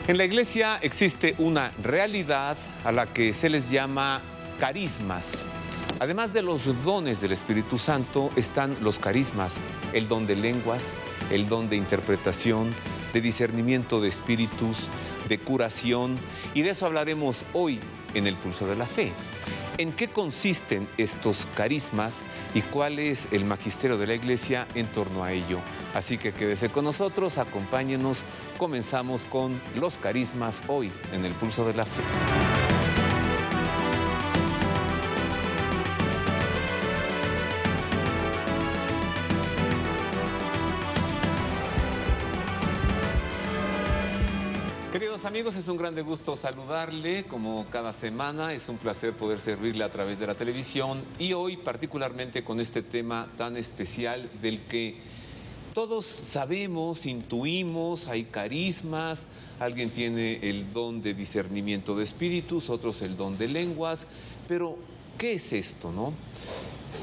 En la iglesia existe una realidad a la que se les llama carismas. Además de los dones del Espíritu Santo, están los carismas, el don de lenguas, el don de interpretación, de discernimiento de espíritus, de curación, y de eso hablaremos hoy en el Pulso de la Fe. ¿En qué consisten estos carismas y cuál es el magisterio de la Iglesia en torno a ello? Así que quédese con nosotros, acompáñenos, comenzamos con los carismas hoy en el Pulso de la Fe. Queridos amigos, es un grande gusto saludarle como cada semana. Es un placer poder servirle a través de la televisión y hoy particularmente con este tema tan especial del que todos sabemos, intuimos, hay carismas. Alguien tiene el don de discernimiento de espíritus, otros el don de lenguas. Pero, ¿qué es esto, no?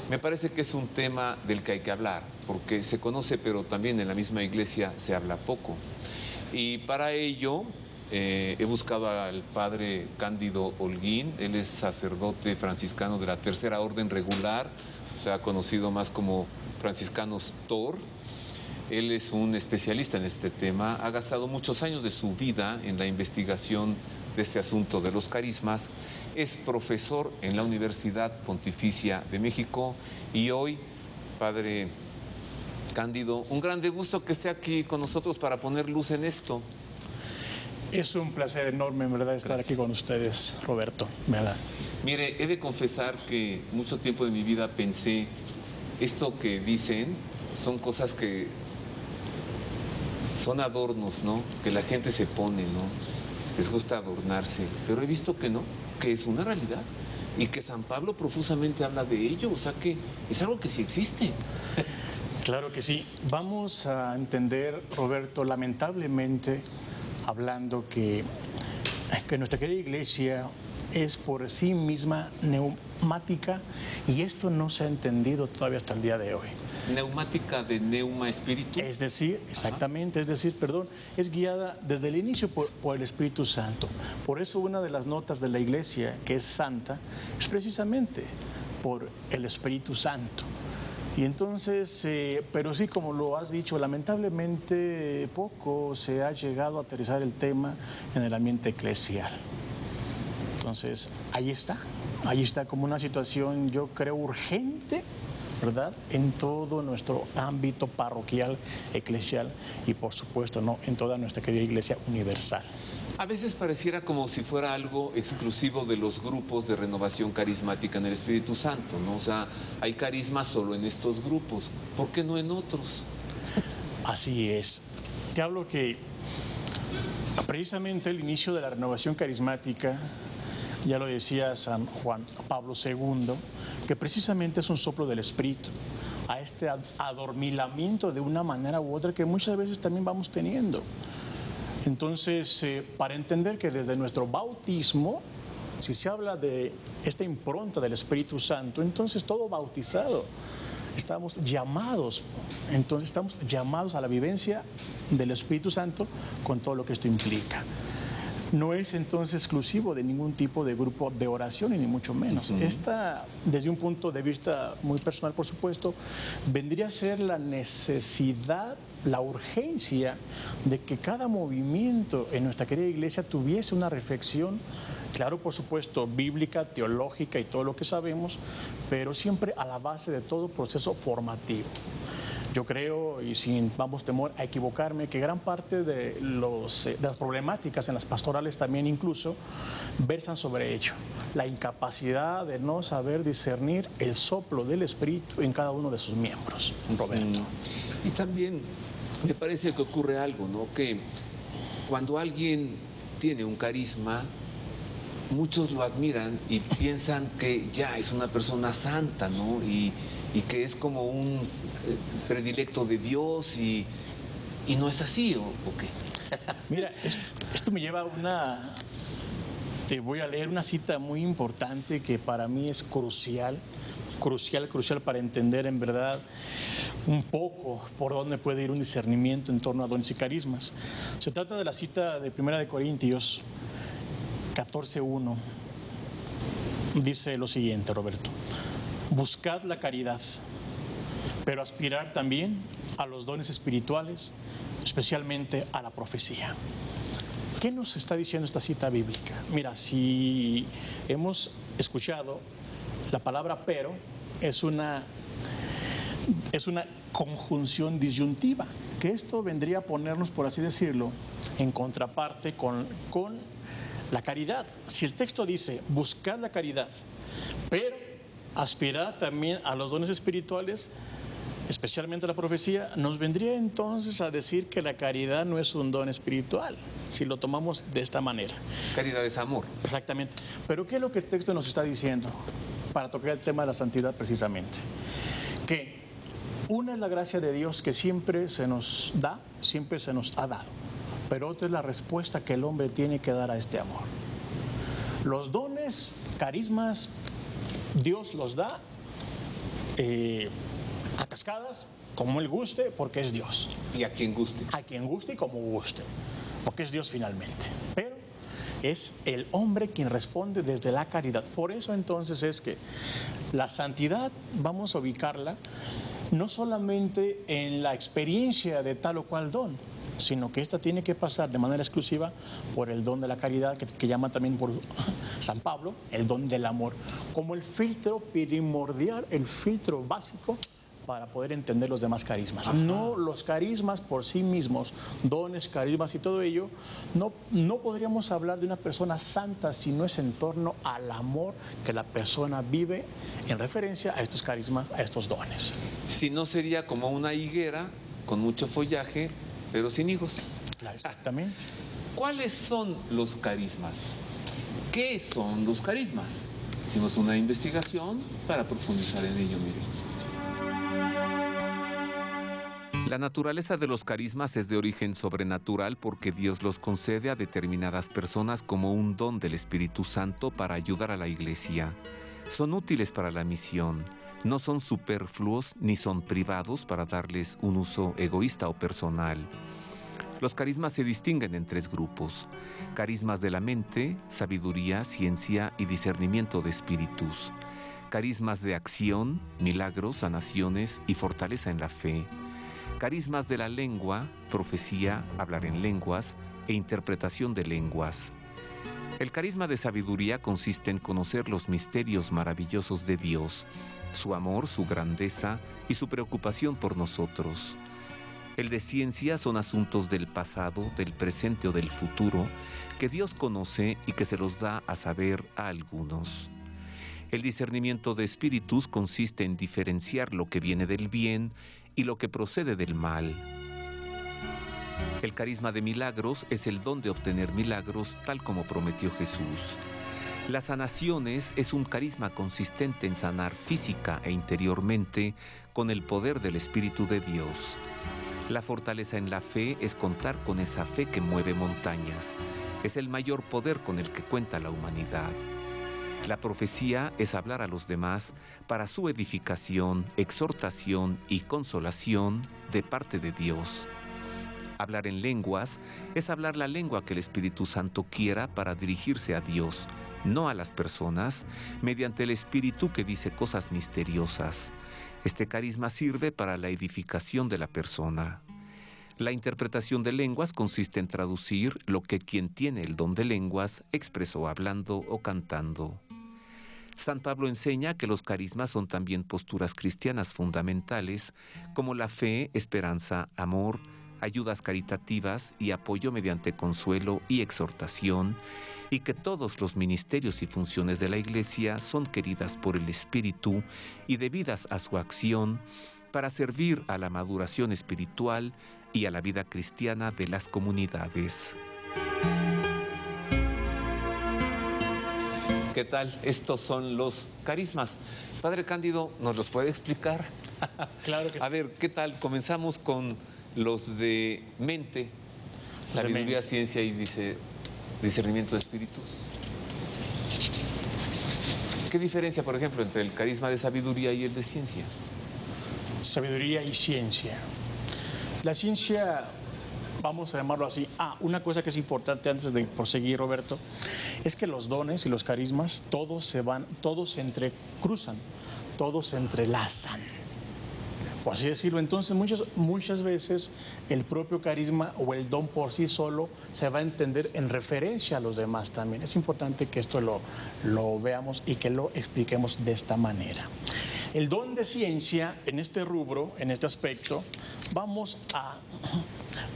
Me parece que es un tema del que hay que hablar, porque se conoce, pero también en la misma iglesia se habla poco. Y para ello he buscado al padre Cándido Holguín. Él es sacerdote franciscano de la Tercera Orden Regular, se ha conocido más como franciscanos Tor. Él es un especialista en este tema, ha gastado muchos años de su vida en la investigación de este asunto de los carismas. Es profesor en la Universidad Pontificia de México y hoy, padre Cándido, un grande gusto que esté aquí con nosotros para poner luz en esto. Es un placer enorme, en verdad, estar aquí con ustedes, Roberto. ¿Verdad? Mire, he de confesar que mucho tiempo de mi vida pensé, esto que dicen son cosas que son adornos, ¿no? Que la gente se pone, ¿no? Les gusta adornarse, pero he visto que no, que es una realidad y que San Pablo profusamente habla de ello, o sea que es algo que sí existe. Claro que sí. Vamos a entender, Roberto, lamentablemente, hablando que nuestra querida iglesia es por sí misma neumática y esto no se ha entendido todavía hasta el día de hoy. Neumática de neuma espíritu. Es decir, exactamente, es guiada desde el inicio por el Espíritu Santo. Por eso una de las notas de la iglesia, que es santa, es precisamente por el Espíritu Santo. Y entonces, pero sí, como lo has dicho, lamentablemente poco se ha llegado a aterrizar el tema en el ambiente eclesial. Entonces, ahí está como una situación, yo creo, urgente, ¿verdad? En todo nuestro ámbito parroquial, eclesial y, por supuesto, ¿no?, en toda nuestra querida Iglesia universal. A veces pareciera como si fuera algo exclusivo de los grupos de renovación carismática en el Espíritu Santo, ¿no? O sea, hay carismas solo en estos grupos, ¿por qué no en otros? Así es. Te hablo que precisamente el inicio de la renovación carismática, ya lo decía San Juan Pablo II, que precisamente es un soplo del Espíritu, a este adormilamiento de una manera u otra que muchas veces también vamos teniendo. Entonces, para entender que desde nuestro bautismo, si se habla de esta impronta del Espíritu Santo, entonces todo bautizado estamos llamados a la vivencia del Espíritu Santo con todo lo que esto implica. No es entonces exclusivo de ningún tipo de grupo de oración, ni mucho menos. Esta, desde un punto de vista muy personal, por supuesto, vendría a ser la necesidad, la urgencia de que cada movimiento en nuestra querida iglesia tuviese una reflexión, claro, por supuesto, bíblica, teológica y todo lo que sabemos, pero siempre a la base de todo proceso formativo. Yo creo, y sin vamos temor a equivocarme, que gran parte de las problemáticas en las pastorales también incluso versan sobre ello. La incapacidad de no saber discernir el soplo del Espíritu en cada uno de sus miembros, Roberto. Y también me parece que ocurre algo, ¿no? Que cuando alguien tiene un carisma, muchos lo admiran y piensan que ya es una persona santa, ¿no? Y que es como un predilecto de Dios y no es así, ¿o qué? Mira, esto me lleva a Te voy a leer una cita muy importante que para mí es crucial para entender en verdad un poco por dónde puede ir un discernimiento en torno a dones y carismas. Se trata de la cita de 1 Corintios 14:1. Dice lo siguiente, Roberto: buscad la caridad, pero aspirar también a los dones espirituales, especialmente a la profecía. ¿Qué nos está diciendo esta cita bíblica? Mira, si hemos escuchado la palabra pero, es una conjunción disyuntiva, que esto vendría a ponernos, por así decirlo, en contraparte con la caridad. Si el texto dice, buscad la caridad, pero aspirar también a los dones espirituales, especialmente la profecía, nos vendría entonces a decir que la caridad no es un don espiritual, si lo tomamos de esta manera. Caridad es amor. Exactamente. Pero ¿qué es lo que el texto nos está diciendo? Para tocar el tema de la santidad precisamente. Que una es la gracia de Dios que siempre se nos da, siempre se nos ha dado. Pero otra es la respuesta que el hombre tiene que dar a este amor. Los dones, carismas, Dios los da a cascadas, como Él guste, porque es Dios. Y a quien guste. A quien guste y como guste, porque es Dios finalmente. Pero es el hombre quien responde desde la caridad. Por eso entonces es que la santidad vamos a ubicarla no solamente en la experiencia de tal o cual don, sino que esta tiene que pasar de manera exclusiva por el don de la caridad, que llama también por San Pablo el don del amor, como el filtro primordial, el filtro básico para poder entender los demás carismas. Ajá. No los carismas por sí mismos, dones, carismas y todo ello, no podríamos hablar de una persona santa si no es en torno al amor que la persona vive en referencia a estos carismas, a estos dones. Si no, sería como una higuera con mucho follaje, pero sin higos. Exactamente. ¿Cuáles son los carismas? ¿Qué son los carismas? Hicimos una investigación para profundizar en ello, mire. La naturaleza de los carismas es de origen sobrenatural porque Dios los concede a determinadas personas como un don del Espíritu Santo para ayudar a la Iglesia. Son útiles para la misión, no son superfluos ni son privados para darles un uso egoísta o personal. Los carismas se distinguen en 3 grupos: carismas de la mente, sabiduría, ciencia y discernimiento de espíritus; carismas de acción, milagros, sanaciones y fortaleza en la fe; carismas de la lengua, profecía, hablar en lenguas e interpretación de lenguas. El carisma de sabiduría consiste en conocer los misterios maravillosos de Dios, su amor, su grandeza y su preocupación por nosotros. El de ciencia son asuntos del pasado, del presente o del futuro que Dios conoce y que se los da a saber a algunos. El discernimiento de espíritus consiste en diferenciar lo que viene del bien y lo que procede del mal. El carisma de milagros es el don de obtener milagros tal como prometió Jesús. Las sanaciones es un carisma consistente en sanar física e interiormente con el poder del Espíritu de Dios. La fortaleza en la fe es contar con esa fe que mueve montañas. Es el mayor poder con el que cuenta la humanidad. La profecía es hablar a los demás para su edificación, exhortación y consolación de parte de Dios. Hablar en lenguas es hablar la lengua que el Espíritu Santo quiera para dirigirse a Dios, no a las personas, mediante el Espíritu que dice cosas misteriosas. Este carisma sirve para la edificación de la persona. La interpretación de lenguas consiste en traducir lo que quien tiene el don de lenguas expresó hablando o cantando. San Pablo enseña que los carismas son también posturas cristianas fundamentales, como la fe, esperanza, amor, ayudas caritativas y apoyo mediante consuelo y exhortación, y que todos los ministerios y funciones de la Iglesia son queridas por el Espíritu y debidas a su acción para servir a la maduración espiritual y a la vida cristiana de las comunidades. ¿Qué tal? Estos son los carismas. Padre Cándido, ¿nos los puede explicar? Claro que sí. A ver, ¿qué tal? Comenzamos con los de mente, sabiduría, ciencia y discernimiento de espíritus. ¿Qué diferencia, por ejemplo, entre el carisma de sabiduría y el de ciencia? Sabiduría y ciencia. La ciencia, vamos a llamarlo así. Una cosa que es importante antes de proseguir, Roberto, es que los dones y los carismas todos se entrecruzan, todos se entrelazan, por así decirlo. Entonces, muchas veces el propio carisma o el don por sí solo se va a entender en referencia a los demás también. Es importante que esto lo veamos y que lo expliquemos de esta manera. El don de ciencia, en este rubro, en este aspecto, vamos a,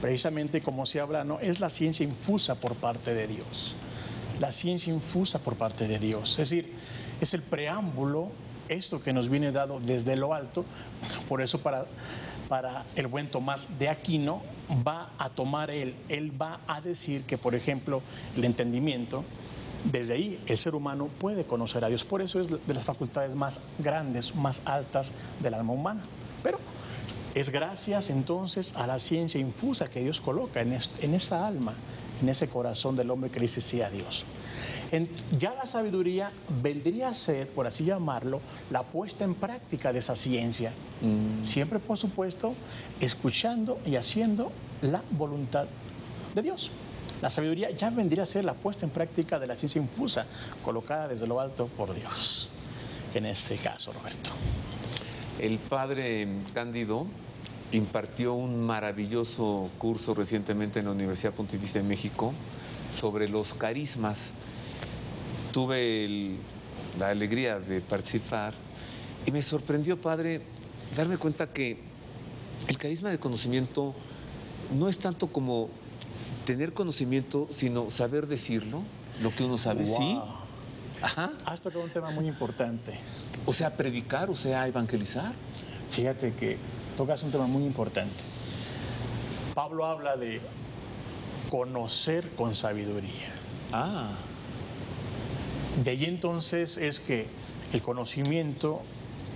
precisamente como se habla, ¿no?, es la ciencia infusa por parte de Dios. La ciencia infusa por parte de Dios. Es decir, es el preámbulo, esto que nos viene dado desde lo alto. Por eso para el buen Tomás de Aquino va a tomar él va a decir que, por ejemplo, el entendimiento, desde ahí el ser humano puede conocer a Dios. Por eso es de las facultades más grandes, más altas del alma humana. Pero es gracias entonces a la ciencia infusa que Dios coloca en esa alma, en ese corazón del hombre que le dice sí a Dios. Ya la sabiduría vendría a ser, por así llamarlo, la puesta en práctica de esa ciencia. Siempre, por supuesto, escuchando y haciendo la voluntad de Dios. La sabiduría ya vendría a ser la puesta en práctica de la ciencia infusa, colocada desde lo alto por Dios. En este caso, Roberto. El padre Cándido impartió un maravilloso curso recientemente en la Universidad Pontificia de México sobre los carismas. Tuve la alegría de participar y me sorprendió, padre, darme cuenta que el carisma de conocimiento no es tanto como tener conocimiento, sino saber decirlo, lo que uno sabe. Wow. Sí. Ajá. Has tocado un tema muy importante. O sea, predicar, o sea, evangelizar. Fíjate que tocas un tema muy importante. Pablo habla de conocer con sabiduría. De ahí entonces es que el conocimiento,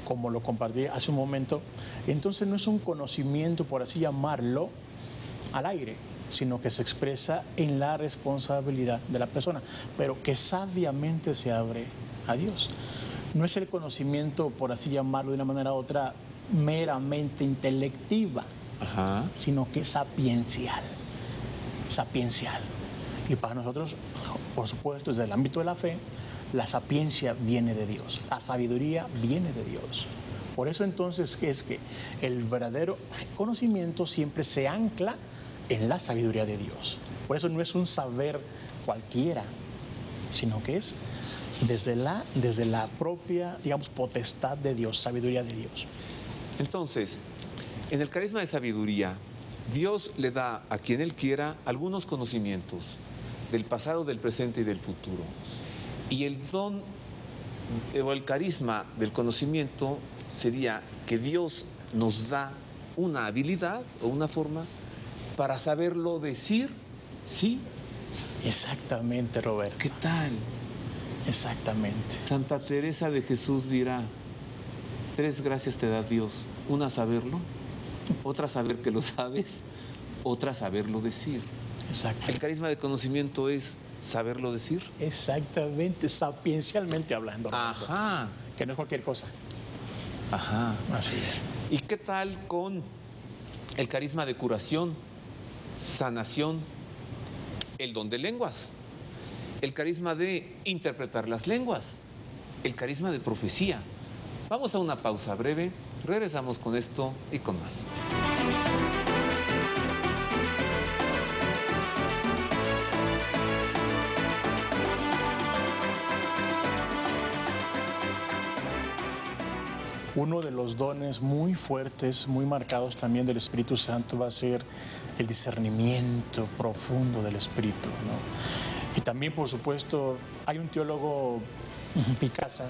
como lo compartí hace un momento, entonces no es un conocimiento, por así llamarlo, al aire, sino que se expresa en la responsabilidad de la persona, pero que sabiamente se abre a Dios. No es el conocimiento, por así llamarlo de una manera u otra, meramente intelectiva, sino que sapiencial. Sapiencial. Y para nosotros, por supuesto, desde el ámbito de la fe, la sapiencia viene de Dios, la sabiduría viene de Dios. Por eso entonces es que el verdadero conocimiento siempre se ancla en la sabiduría de Dios. Por eso no es un saber cualquiera, sino que es desde la propia, digamos, potestad de Dios, sabiduría de Dios. Entonces, en el carisma de sabiduría, Dios le da a quien Él quiera algunos conocimientos del pasado, del presente y del futuro. Y el don o el carisma del conocimiento sería que Dios nos da una habilidad o una forma para saberlo decir, sí. Exactamente, Roberto. ¿Qué tal? Exactamente. Santa Teresa de Jesús dirá, 3 gracias te da Dios, una saberlo, otra saber que lo sabes, otra saberlo decir. Exacto. El carisma de conocimiento es saberlo decir. Exactamente, sapiencialmente hablando, Roberto. Ajá. Que no es cualquier cosa. Ajá. Así es. ¿Y qué tal con el carisma de curación, sanación, el don de lenguas, el carisma de interpretar las lenguas, el carisma de profecía? Vamos a una pausa breve, regresamos con esto y con más. Uno de los dones muy fuertes, muy marcados también del Espíritu Santo va a ser el discernimiento profundo del Espíritu, ¿no? Y también, por supuesto, hay un teólogo, Picasa,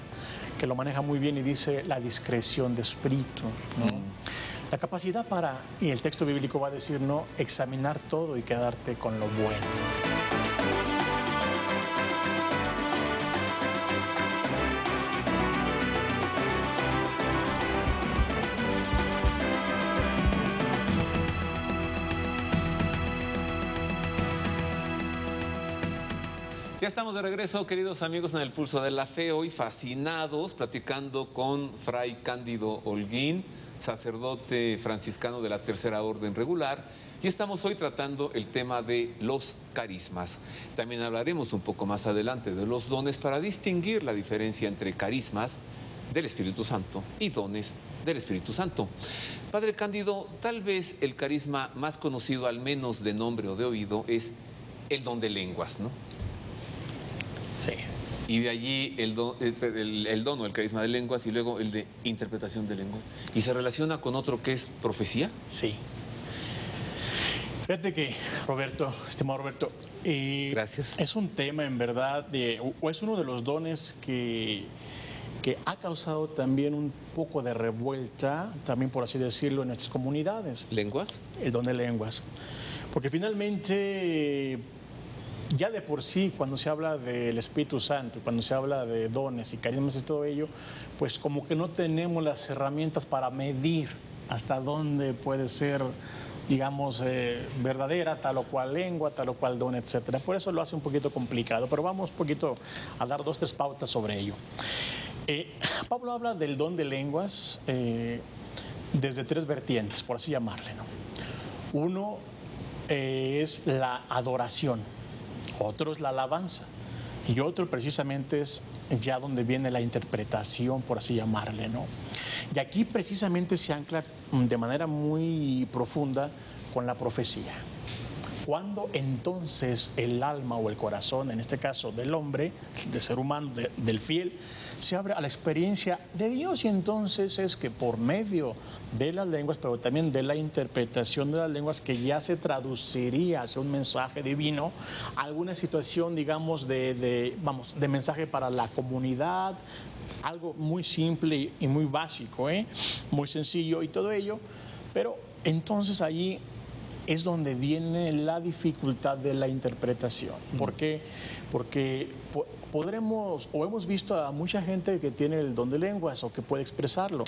que lo maneja muy bien y dice la discreción de espíritu, ¿no? La capacidad para, y el texto bíblico va a decir, no, examinar todo y quedarte con lo bueno. Ya estamos de regreso, queridos amigos, en el Pulso de la Fe. Hoy fascinados, platicando con Fray Cándido Holguín, sacerdote franciscano de la Tercera Orden Regular. Y estamos hoy tratando el tema de los carismas. También hablaremos un poco más adelante de los dones para distinguir la diferencia entre carismas del Espíritu Santo y dones del Espíritu Santo. Padre Cándido, tal vez el carisma más conocido, al menos de nombre o de oído, es el don de lenguas, ¿no? Sí. Y de allí el don o el carisma de lenguas y luego el de interpretación de lenguas. ¿Y se relaciona con otro que es profecía? Sí. Fíjate que, Roberto, estimado Roberto, Gracias. Es un tema en verdad, o es uno de los dones que ha causado también un poco de revuelta, también por así decirlo, en nuestras comunidades. ¿Lenguas? El don de lenguas. Porque finalmente, ya de por sí, cuando se habla del Espíritu Santo, cuando se habla de dones y carismas y todo ello, pues como que no tenemos las herramientas para medir hasta dónde puede ser, digamos, verdadera tal o cual lengua, tal o cual don, etcétera. Por eso lo hace un poquito complicado, pero vamos un poquito a dar 2 o 3 pautas sobre ello. Pablo habla del don de lenguas desde 3 vertientes, por así llamarle, ¿no? Uno es la adoración, otro es la alabanza y otro precisamente es ya donde viene la interpretación, por así llamarle, ¿no? Y aquí precisamente se ancla de manera muy profunda con la profecía. Cuando entonces el alma o el corazón, en este caso del hombre, del ser humano, del fiel, se abre a la experiencia de Dios, y entonces es que por medio de las lenguas, pero también de la interpretación de las lenguas, que ya se traduciría hacia un mensaje divino, alguna situación, digamos, de mensaje para la comunidad, algo muy simple y muy básico, muy sencillo y todo ello, pero entonces allí es donde viene la dificultad de la interpretación. ¿Por qué? Porque podremos, o hemos visto a mucha gente que tiene el don de lenguas o que puede expresarlo,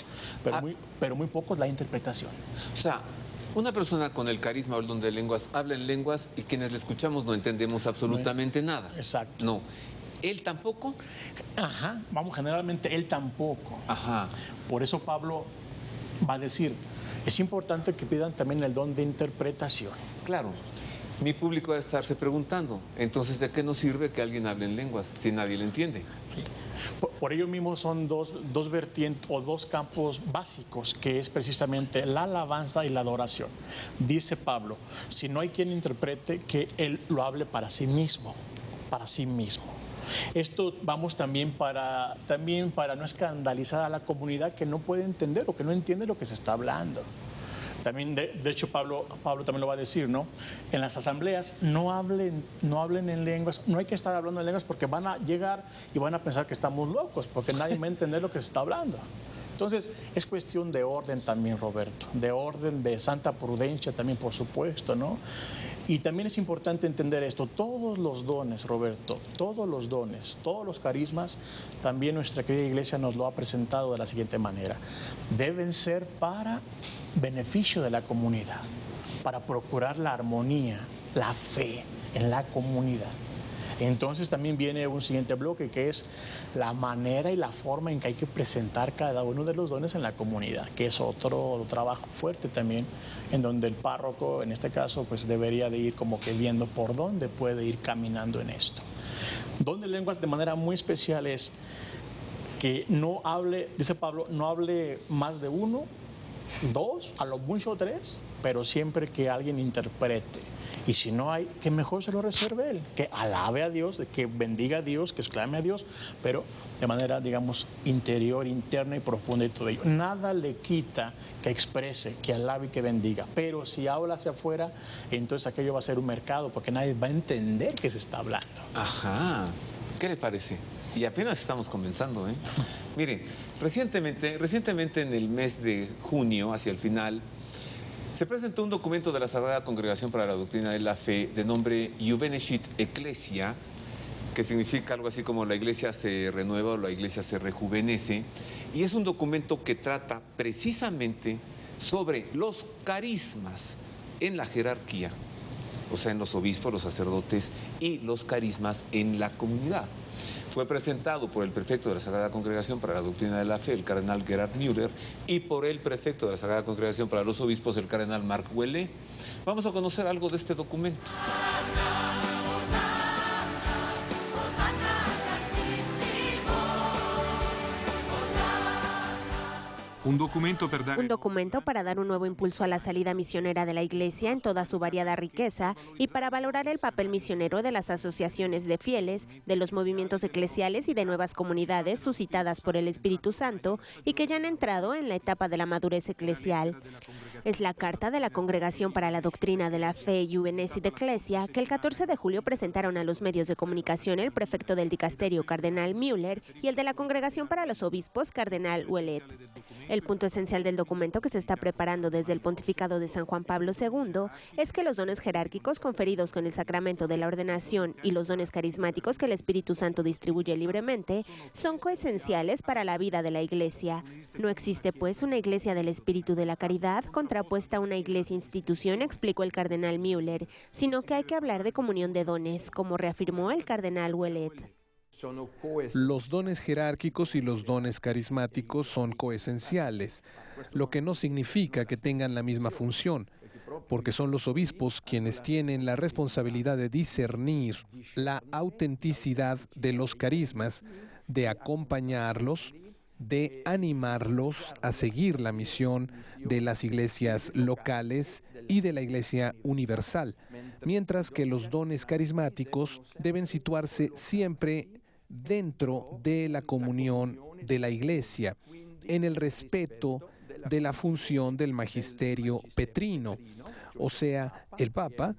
pero muy poco la interpretación. O sea, una persona con el carisma o el don de lenguas habla en lenguas y quienes le escuchamos no entendemos absolutamente nada. Exacto. No. ¿Él tampoco? Ajá, generalmente él tampoco. Ajá. Por eso Pablo va a decir, es importante que pidan también el don de interpretación. Claro. Mi público va a estarse preguntando, entonces, ¿de qué nos sirve que alguien hable en lenguas si nadie le entiende? Sí. Por ello mismo son dos vertientes o 2 campos básicos, que es precisamente la alabanza y la adoración. Dice Pablo, si no hay quien interprete, que él lo hable para sí mismo, para sí mismo. Esto vamos también para no escandalizar a la comunidad que no puede entender o que no entiende lo que se está hablando. También, de hecho, Pablo también lo va a decir, ¿no? En las asambleas no hablen en lenguas, no hay que estar hablando en lenguas porque van a llegar y van a pensar que estamos locos, porque nadie va a entender lo que se está hablando. Entonces, es cuestión de orden también, Roberto, de orden, de santa prudencia también, por supuesto, ¿no? Y también es importante entender esto, todos los dones, Roberto, todos los dones, todos los carismas, también nuestra querida iglesia nos lo ha presentado de la siguiente manera: deben ser para beneficio de la comunidad, para procurar la armonía, la fe en la comunidad. Entonces también viene un siguiente bloque, que es la manera y la forma en que hay que presentar cada uno de los dones en la comunidad, que es otro trabajo fuerte también, en donde el párroco, en este caso, pues debería de ir como que viendo por dónde puede ir caminando en esto. Don de lenguas de manera muy especial es que no hable, dice Pablo, no hable más de 1, 2, a lo mucho 3, pero siempre que alguien interprete. Y si no hay, que mejor se lo reserve él, que alabe a Dios, que bendiga a Dios, que exclame a Dios, pero de manera, digamos, interior, interna y profunda y todo ello. Nada le quita que exprese, que alabe y que bendiga. Pero si habla hacia afuera, entonces aquello va a ser un mercado, porque nadie va a entender que se está hablando. Ajá. ¿Qué le parece? Y apenas estamos comenzando, ¿eh? Mire, recientemente en el mes de junio, hacia el final, se presentó un documento de la Sagrada Congregación para la Doctrina de la Fe de nombre Juvenescit Ecclesia, que significa algo así como la iglesia se renueva o la iglesia se rejuvenece, y es un documento que trata precisamente sobre los carismas en la jerarquía. o sea, en los obispos, los sacerdotes y los carismas en la comunidad. Fue presentado por el prefecto de la Sagrada Congregación para la Doctrina de la Fe, el cardenal Gerhard Müller, y por el prefecto de la Sagrada Congregación para los Obispos, el cardenal Marc Ouellet. Vamos a conocer algo de este documento. Un documento para dar un nuevo impulso a la salida misionera de la Iglesia en toda su variada riqueza y para valorar el papel misionero de las asociaciones de fieles, de los movimientos eclesiales y de nuevas comunidades suscitadas por el Espíritu Santo y que ya han entrado en la etapa de la madurez eclesial. Es la carta de la Congregación para la Doctrina de la Fe Juvenes et Ecclesia que el 14 de julio presentaron a los medios de comunicación el prefecto del dicasterio, cardenal Müller, y el de la Congregación para los Obispos, cardenal Ouellet. El punto esencial del documento que se está preparando desde el pontificado de San Juan Pablo II es que los dones jerárquicos conferidos con el sacramento de la ordenación y los dones carismáticos que el Espíritu Santo distribuye libremente son coesenciales para la vida de la Iglesia. No existe, pues, una Iglesia del Espíritu de la Caridad contrapuesta a una Iglesia institución, explicó el cardenal Müller, sino que hay que hablar de comunión de dones, como reafirmó el cardenal Ouellet. Los dones jerárquicos y los dones carismáticos son coesenciales, lo que no significa que tengan la misma función, porque son los obispos quienes tienen la responsabilidad de discernir la autenticidad de los carismas, de acompañarlos, de animarlos a seguir la misión de las iglesias locales y de la Iglesia universal, mientras que los dones carismáticos deben situarse siempre dentro de la comunión de la Iglesia, en el respeto de la función del magisterio petrino, o sea, el Papa,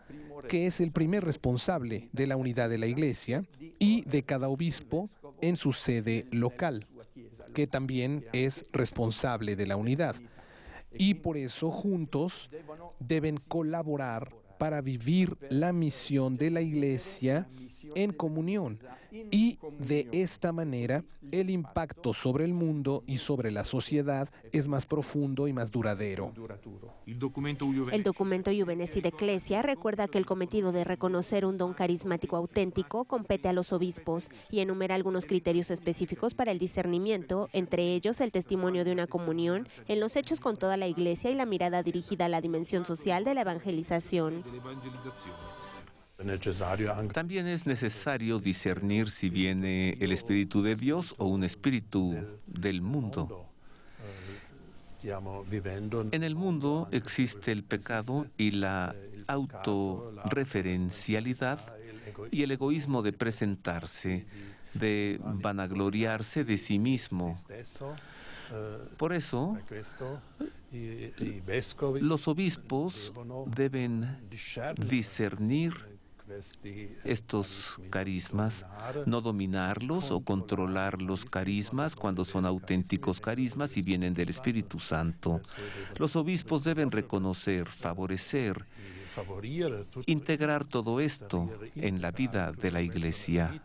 que es el primer responsable de la unidad de la Iglesia, y de cada obispo en su sede local, que también es responsable de la unidad. Y por eso juntos deben colaborar para vivir la misión de la Iglesia en comunión. Y de esta manera, el impacto sobre el mundo y sobre la sociedad es más profundo y más duradero. El documento Juvenes et Ecclesia recuerda que el cometido de reconocer un don carismático auténtico compete a los obispos y enumera algunos criterios específicos para el discernimiento, entre ellos el testimonio de una comunión en los hechos con toda la Iglesia y la mirada dirigida a la dimensión social de la evangelización. También es necesario discernir si viene el Espíritu de Dios o un espíritu del mundo. En el mundo existe el pecado y la autorreferencialidad y el egoísmo de presentarse, de vanagloriarse de sí mismo. Por eso, los obispos deben discernir estos carismas, no dominarlos o controlar los carismas cuando son auténticos carismas y vienen del Espíritu Santo. Los obispos deben reconocer, favorecer, integrar todo esto en la vida de la Iglesia.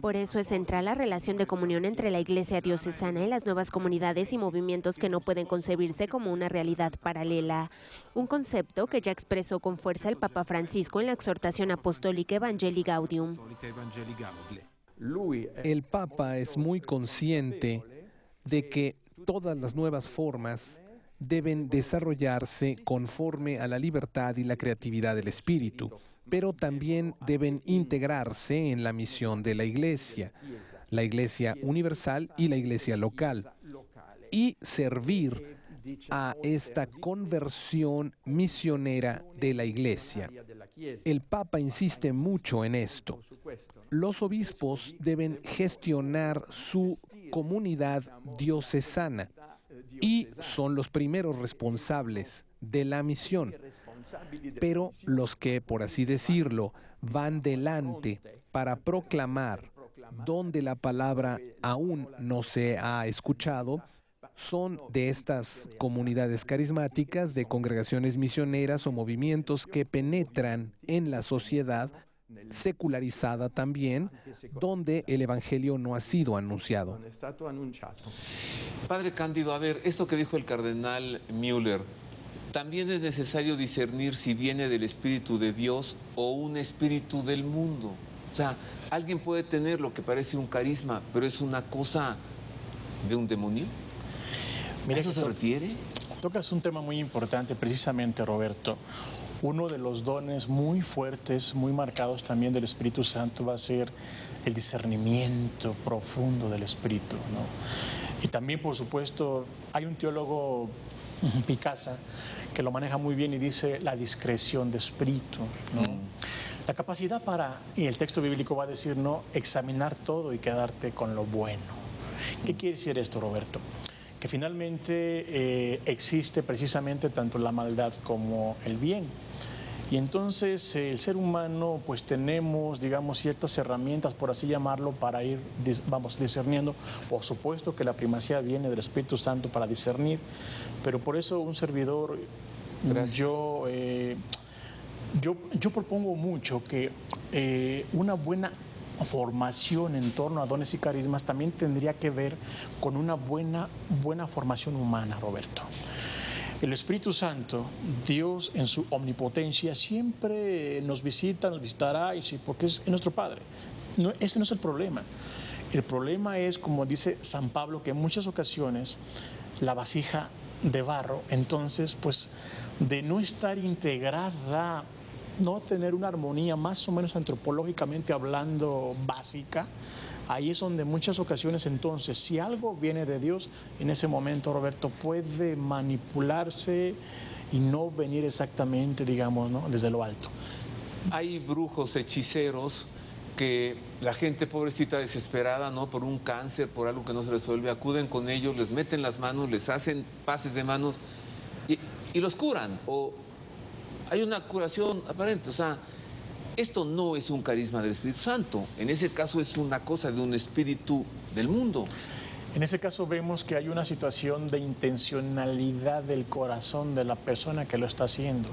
Por eso es central la relación de comunión entre la Iglesia diocesana y las nuevas comunidades y movimientos que no pueden concebirse como una realidad paralela. Un concepto que ya expresó con fuerza el Papa Francisco en la exhortación apostólica Evangelii Gaudium. El Papa es muy consciente de que todas las nuevas formas deben desarrollarse conforme a la libertad y la creatividad del espíritu, pero también deben integrarse en la misión de la Iglesia universal y la Iglesia local, y servir a esta conversión misionera de la Iglesia. El Papa insiste mucho en esto. Los obispos deben gestionar su comunidad diocesana y son los primeros responsables de la misión. Pero los que, por así decirlo, van delante para proclamar donde la palabra aún no se ha escuchado, son de estas comunidades carismáticas, de congregaciones misioneras o movimientos que penetran en la sociedad secularizada también, donde el Evangelio no ha sido anunciado. Padre Cándido, a ver, esto que dijo el cardenal Müller, También es necesario discernir si viene del Espíritu de Dios o un espíritu del mundo. O sea, alguien puede tener lo que parece un carisma, pero es una cosa de un demonio. Mira, ¿A eso se refiere? Tocas un tema muy importante, precisamente, Roberto. Uno de los dones muy fuertes, muy marcados también del Espíritu Santo va a ser el discernimiento profundo del Espíritu, ¿no? Y también, por supuesto, hay un teólogo, Picasa, que lo maneja muy bien y dice la discreción de espíritu, ¿no? La capacidad para, y el texto bíblico va a decir, no, examinar todo y quedarte con lo bueno. ¿Qué quiere decir esto, Roberto? Que finalmente existe precisamente tanto la maldad como el bien. Y entonces el ser humano pues tenemos, digamos, ciertas herramientas, por así llamarlo, para ir, discerniendo. Por supuesto que la primacía viene del Espíritu Santo para discernir, pero por eso un servidor, yo propongo mucho que una buena formación en torno a dones y carismas también tendría que ver con una buena formación humana, Roberto. El Espíritu Santo, Dios en su omnipotencia, siempre nos visita, nos visitará, porque es nuestro Padre. No, ese no es el problema. El problema es, como dice San Pablo, que en muchas ocasiones la vasija de barro, entonces, pues, de no estar integrada, no tener una armonía más o menos antropológicamente hablando básica, ahí es donde muchas ocasiones entonces, si algo viene de Dios, en ese momento, Roberto, puede manipularse y no venir exactamente, digamos, ¿no?, desde lo alto. Hay brujos, hechiceros, que la gente pobrecita desesperada, ¿no?, por un cáncer, por algo que no se resuelve, acuden con ellos, les meten las manos, les hacen pases de manos y los curan, o hay una curación aparente. O sea, esto no es un carisma del Espíritu Santo. En ese caso es una cosa de un espíritu del mundo. En ese caso vemos que hay una situación de intencionalidad del corazón de la persona que lo está haciendo.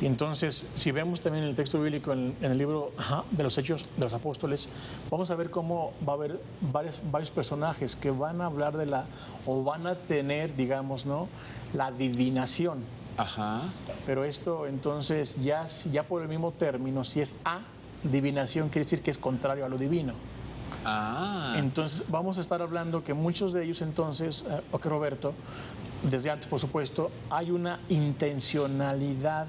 Y entonces, si vemos también el texto bíblico en el libro de los Hechos de los Apóstoles, vamos a ver cómo va a haber varios personajes que van a hablar o van a tener, digamos, ¿no?, la adivinación. Ajá. Pero esto entonces ya por el mismo término, si es adivinación, quiere decir que es contrario a lo divino. Entonces vamos a estar hablando que muchos de ellos entonces, Roberto, desde antes por supuesto, hay una intencionalidad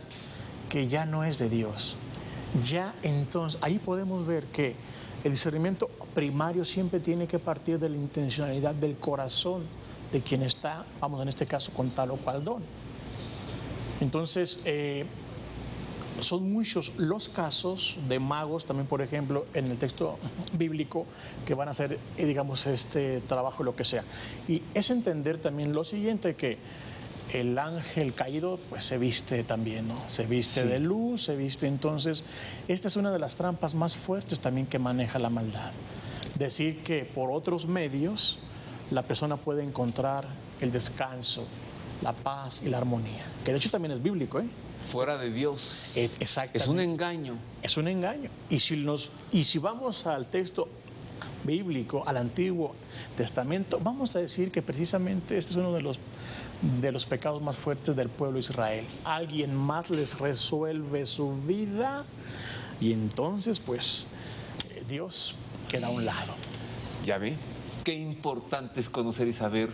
que ya no es de Dios. Ya entonces, ahí podemos ver que el discernimiento primario siempre tiene que partir de la intencionalidad del corazón de quien está, vamos, en este caso, con tal o cual don. Entonces, son muchos los casos de magos, también, por ejemplo, en el texto bíblico, que van a hacer, digamos, este trabajo, lo que sea. Y es entender también lo siguiente, que el ángel caído, pues, se viste también, ¿no? Se viste de luz, se viste. Entonces, esta es una de las trampas más fuertes también que maneja la maldad. Decir que por otros medios la persona puede encontrar el descanso, la paz y la armonía, que de hecho también es bíblico, ¿eh? Fuera de Dios. Exactamente. Es un engaño. Es un engaño. Y si vamos al texto bíblico, al Antiguo Testamento, vamos a decir que precisamente este es uno de los pecados más fuertes del pueblo de Israel. Alguien más les resuelve su vida y entonces, pues, Dios queda a un lado. Ya ve, qué importante es conocer y saber.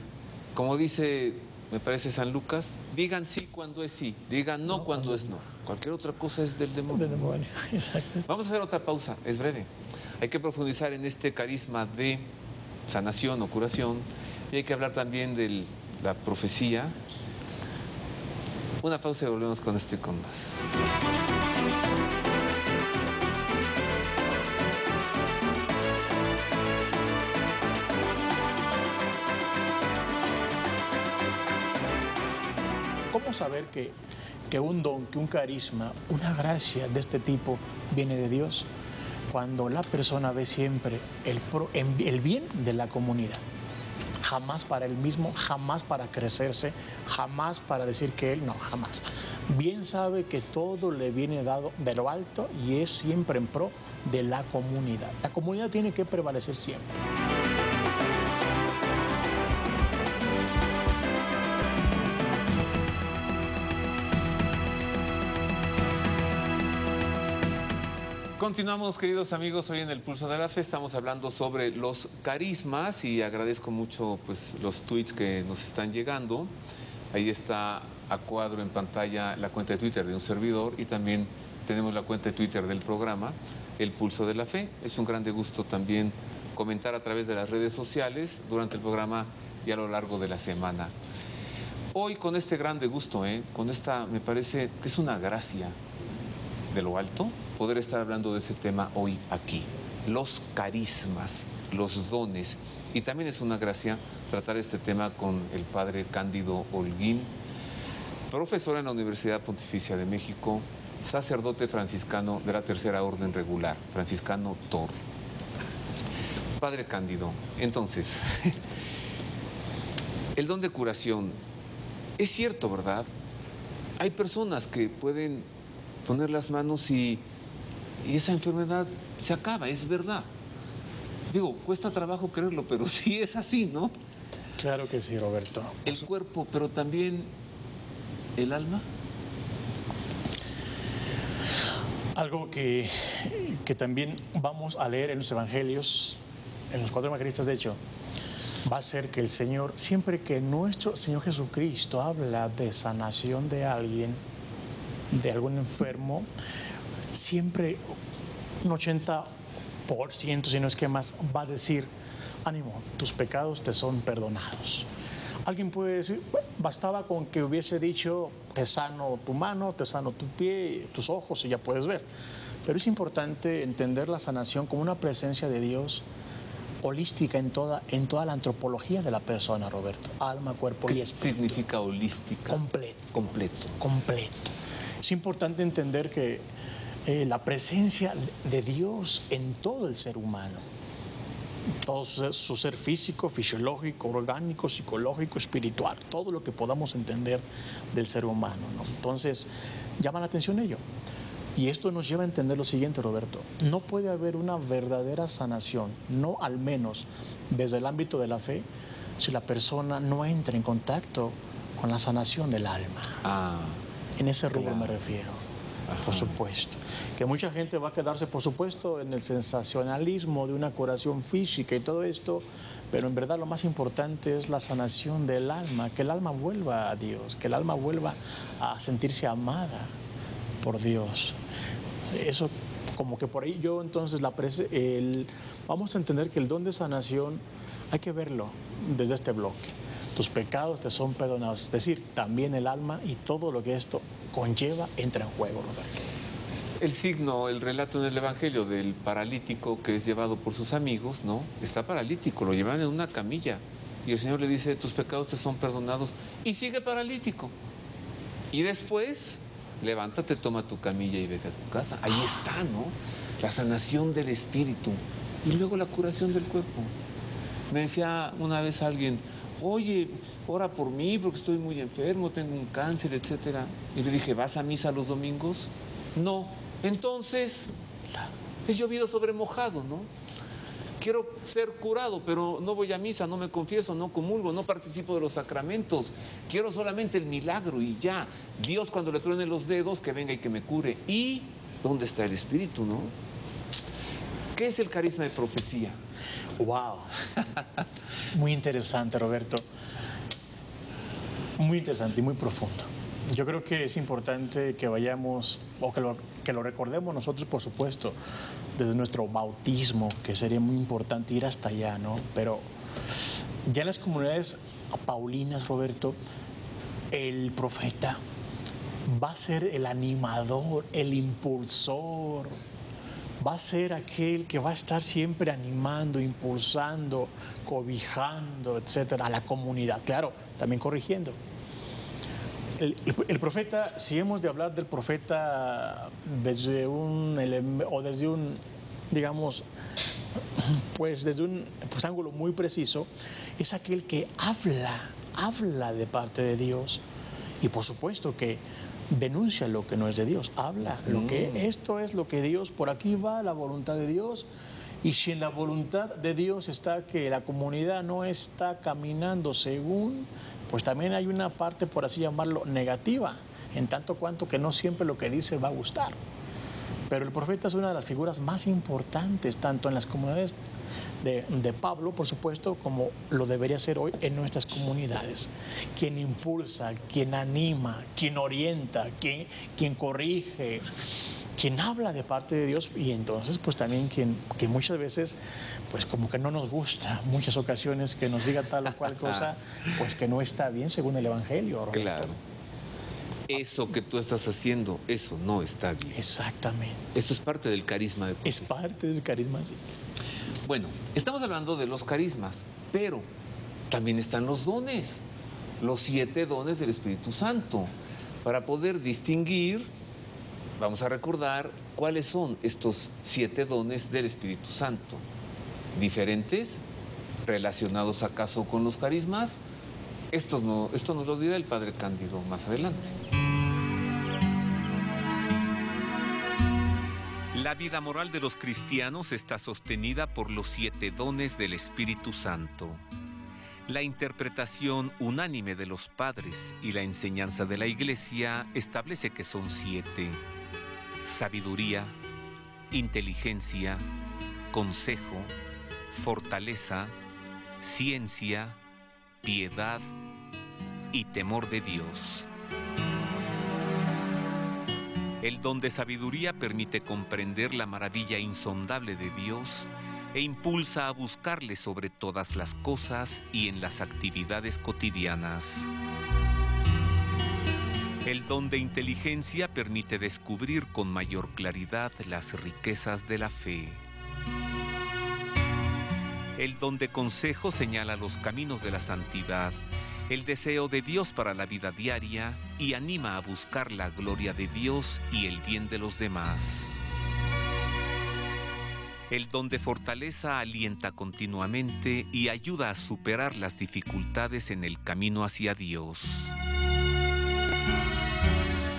Como dice, me parece, San Lucas, digan sí cuando es sí, digan no cuando es no. Cualquier otra cosa es del demonio. Del demonio, exacto. Vamos a hacer otra pausa, es breve. Hay que profundizar en este carisma de sanación o curación y hay que hablar también de la profecía. Una pausa y volvemos con esto y con más. ¿Cómo saber que un don, que un carisma, una gracia de este tipo viene de Dios? Cuando la persona ve siempre el bien de la comunidad. Jamás para él mismo, jamás para crecerse, jamás para decir que él, no, jamás. Bien sabe que todo le viene dado de lo alto y es siempre en pro de la comunidad. La comunidad tiene que prevalecer siempre. Continuamos, queridos amigos, hoy en el Pulso de la Fe estamos hablando sobre los carismas y agradezco mucho pues, los tweets que nos están llegando. Ahí está a cuadro en pantalla la cuenta de Twitter de un servidor y también tenemos la cuenta de Twitter del programa, El Pulso de la Fe. Es un grande gusto también comentar a través de las redes sociales durante el programa y a lo largo de la semana. Hoy con este grande gusto, con esta, me parece que es una gracia de lo alto poder estar hablando de ese tema hoy aquí. Los carismas, los dones. Y también es una gracia tratar este tema con el padre Cándido Holguín, profesor en la Universidad Pontificia de México, sacerdote franciscano de la Tercera Orden Regular, franciscano TOR. Padre Cándido, entonces, el don de curación, es cierto, ¿verdad? Hay personas que pueden poner las manos y esa enfermedad se acaba, es verdad. Digo, cuesta trabajo creerlo, pero sí es así, ¿no? Claro que sí, Roberto. El cuerpo, pero también el alma. Algo que también vamos a leer en los evangelios, en los 4 evangelistas de hecho, va a ser que el Señor, siempre que nuestro Señor Jesucristo habla de sanación de alguien, de algún enfermo, siempre un 80%, si no es que más, va a decir, ánimo, tus pecados te son perdonados. Alguien puede decir, bueno, bastaba con que hubiese dicho, te sano tu mano, te sano tu pie, tus ojos y ya puedes ver. Pero es importante entender la sanación como una presencia de Dios holística en toda la antropología de la persona, Roberto. Alma, cuerpo y espíritu. ¿Qué significa holística? Completo. Es importante entender que la presencia de Dios en todo el ser humano, todo su ser físico, fisiológico, orgánico, psicológico, espiritual, todo lo que podamos entender del ser humano, ¿no? Entonces, llama la atención ello. Y esto nos lleva a entender lo siguiente, Roberto. No puede haber una verdadera sanación, no al menos desde el ámbito de la fe, si la persona no entra en contacto con la sanación del alma. En ese rubro me refiero. Ajá. Por supuesto. Que mucha gente va a quedarse, por supuesto, en el sensacionalismo de una curación física y todo esto, pero en verdad lo más importante es la sanación del alma, que el alma vuelva a Dios, que el alma vuelva a sentirse amada por Dios. Eso, como que por ahí yo entonces vamos a entender que el don de sanación hay que verlo desde este bloque. Tus pecados te son perdonados, es decir, también el alma y todo lo que esto conlleva entra en juego, Roberto. El signo, el relato en el Evangelio del paralítico que es llevado por sus amigos, ¿no? Está paralítico, lo llevan en una camilla y el Señor le dice, tus pecados te son perdonados y sigue paralítico. Y después, levántate, toma tu camilla y vete a tu casa. Ahí está, ¿no? La sanación del espíritu y luego la curación del cuerpo. Me decía una vez alguien, oye, ora por mí porque estoy muy enfermo, tengo un cáncer, etcétera. Y le dije, ¿vas a misa los domingos? No. Entonces, es llovido sobre mojado, ¿no? Quiero ser curado, pero no voy a misa, no me confieso, no comulgo, no participo de los sacramentos. Quiero solamente el milagro y ya. Dios, cuando le truene los dedos, que venga y que me cure. ¿Y dónde está el espíritu, no? ¿Qué es el carisma de profecía? ¡Wow! Muy interesante, Roberto. Muy interesante y muy profundo. Yo creo que es importante que vayamos, o que lo recordemos nosotros, por supuesto, desde nuestro bautismo, que sería muy importante ir hasta allá, ¿no? Pero ya en las comunidades paulinas, Roberto, el profeta va a ser el animador, el impulsor, va a ser aquel que va a estar siempre animando, impulsando, cobijando, etcétera, a la comunidad. Claro, también corrigiendo. El profeta, si hemos de hablar del profeta desde un ángulo muy preciso, es aquel que habla de parte de Dios y por supuesto que denuncia lo que no es de Dios, habla lo que esto es lo que Dios, por aquí va la voluntad de Dios. Y si en la voluntad de Dios está que la comunidad no está caminando según, pues también hay una parte, por así llamarlo, negativa, en tanto cuanto que no siempre lo que dice va a gustar. Pero el profeta es una de las figuras más importantes, tanto en las comunidades de Pablo, por supuesto, como lo debería ser hoy en nuestras comunidades. Quien impulsa, quien anima, quien orienta, quien corrige, quien habla de parte de Dios, y entonces pues también que muchas veces pues como que no nos gusta, muchas ocasiones que nos diga tal o cual cosa, pues que no está bien según el Evangelio, Roberto. Claro. Eso que tú estás haciendo, eso no está bien. Exactamente. Esto es parte del carisma de Es parte del carisma, sí. Bueno, estamos hablando de los carismas, pero también están los dones, los 7 dones del Espíritu Santo. Para poder distinguir, vamos a recordar cuáles son estos 7 dones del Espíritu Santo. ¿Diferentes? ¿Relacionados acaso con los carismas? Esto nos lo dirá el Padre Cándido más adelante. La vida moral de los cristianos está sostenida por los 7 dones del Espíritu Santo. La interpretación unánime de los padres y la enseñanza de la Iglesia establece que son 7: sabiduría, inteligencia, consejo, fortaleza, ciencia, piedad y temor de Dios. El don de sabiduría permite comprender la maravilla insondable de Dios e impulsa a buscarle sobre todas las cosas y en las actividades cotidianas. El don de inteligencia permite descubrir con mayor claridad las riquezas de la fe. El don de consejo señala los caminos de la santidad, el deseo de Dios para la vida diaria y anima a buscar la gloria de Dios y el bien de los demás. El don de fortaleza alienta continuamente y ayuda a superar las dificultades en el camino hacia Dios.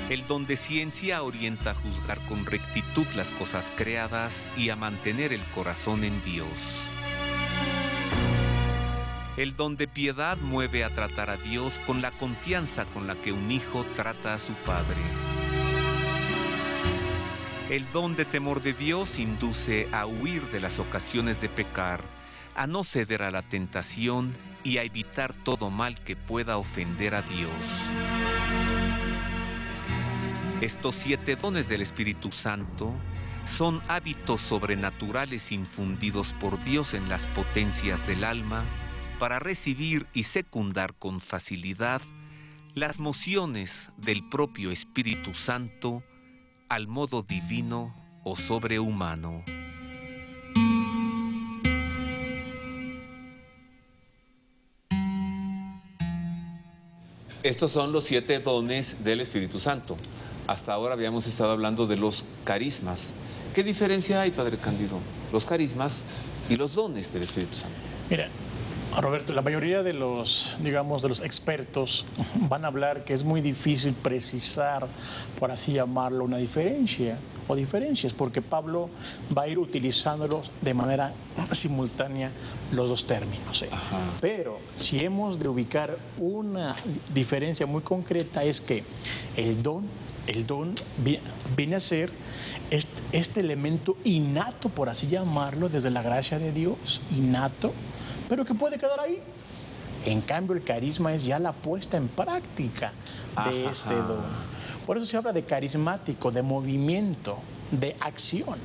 El don de ciencia orienta a juzgar con rectitud las cosas creadas y a mantener el corazón en Dios. El don de piedad mueve a tratar a Dios con la confianza con la que un hijo trata a su padre. El don de temor de Dios induce a huir de las ocasiones de pecar, a no ceder a la tentación y a evitar todo mal que pueda ofender a Dios. Estos 7 dones del Espíritu Santo son hábitos sobrenaturales infundidos por Dios en las potencias del alma para recibir y secundar con facilidad las mociones del propio Espíritu Santo al modo divino o sobrehumano. Estos son los 7 dones del Espíritu Santo. Hasta ahora habíamos estado hablando de los carismas. ¿Qué diferencia hay, Padre Cándido? Los carismas y los dones del Espíritu Santo. Mira, Roberto, la mayoría de los, digamos, de los expertos van a hablar que es muy difícil precisar, por así llamarlo, una diferencia o diferencias, porque Pablo va a ir utilizándolos de manera simultánea los dos términos. Pero si hemos de ubicar una diferencia muy concreta es que el don viene a ser este elemento innato, por así llamarlo, desde la gracia de Dios, innato, pero que puede quedar ahí. En cambio, el carisma es ya la puesta en práctica de este don. Por eso se habla de carismático, de movimiento, de acción.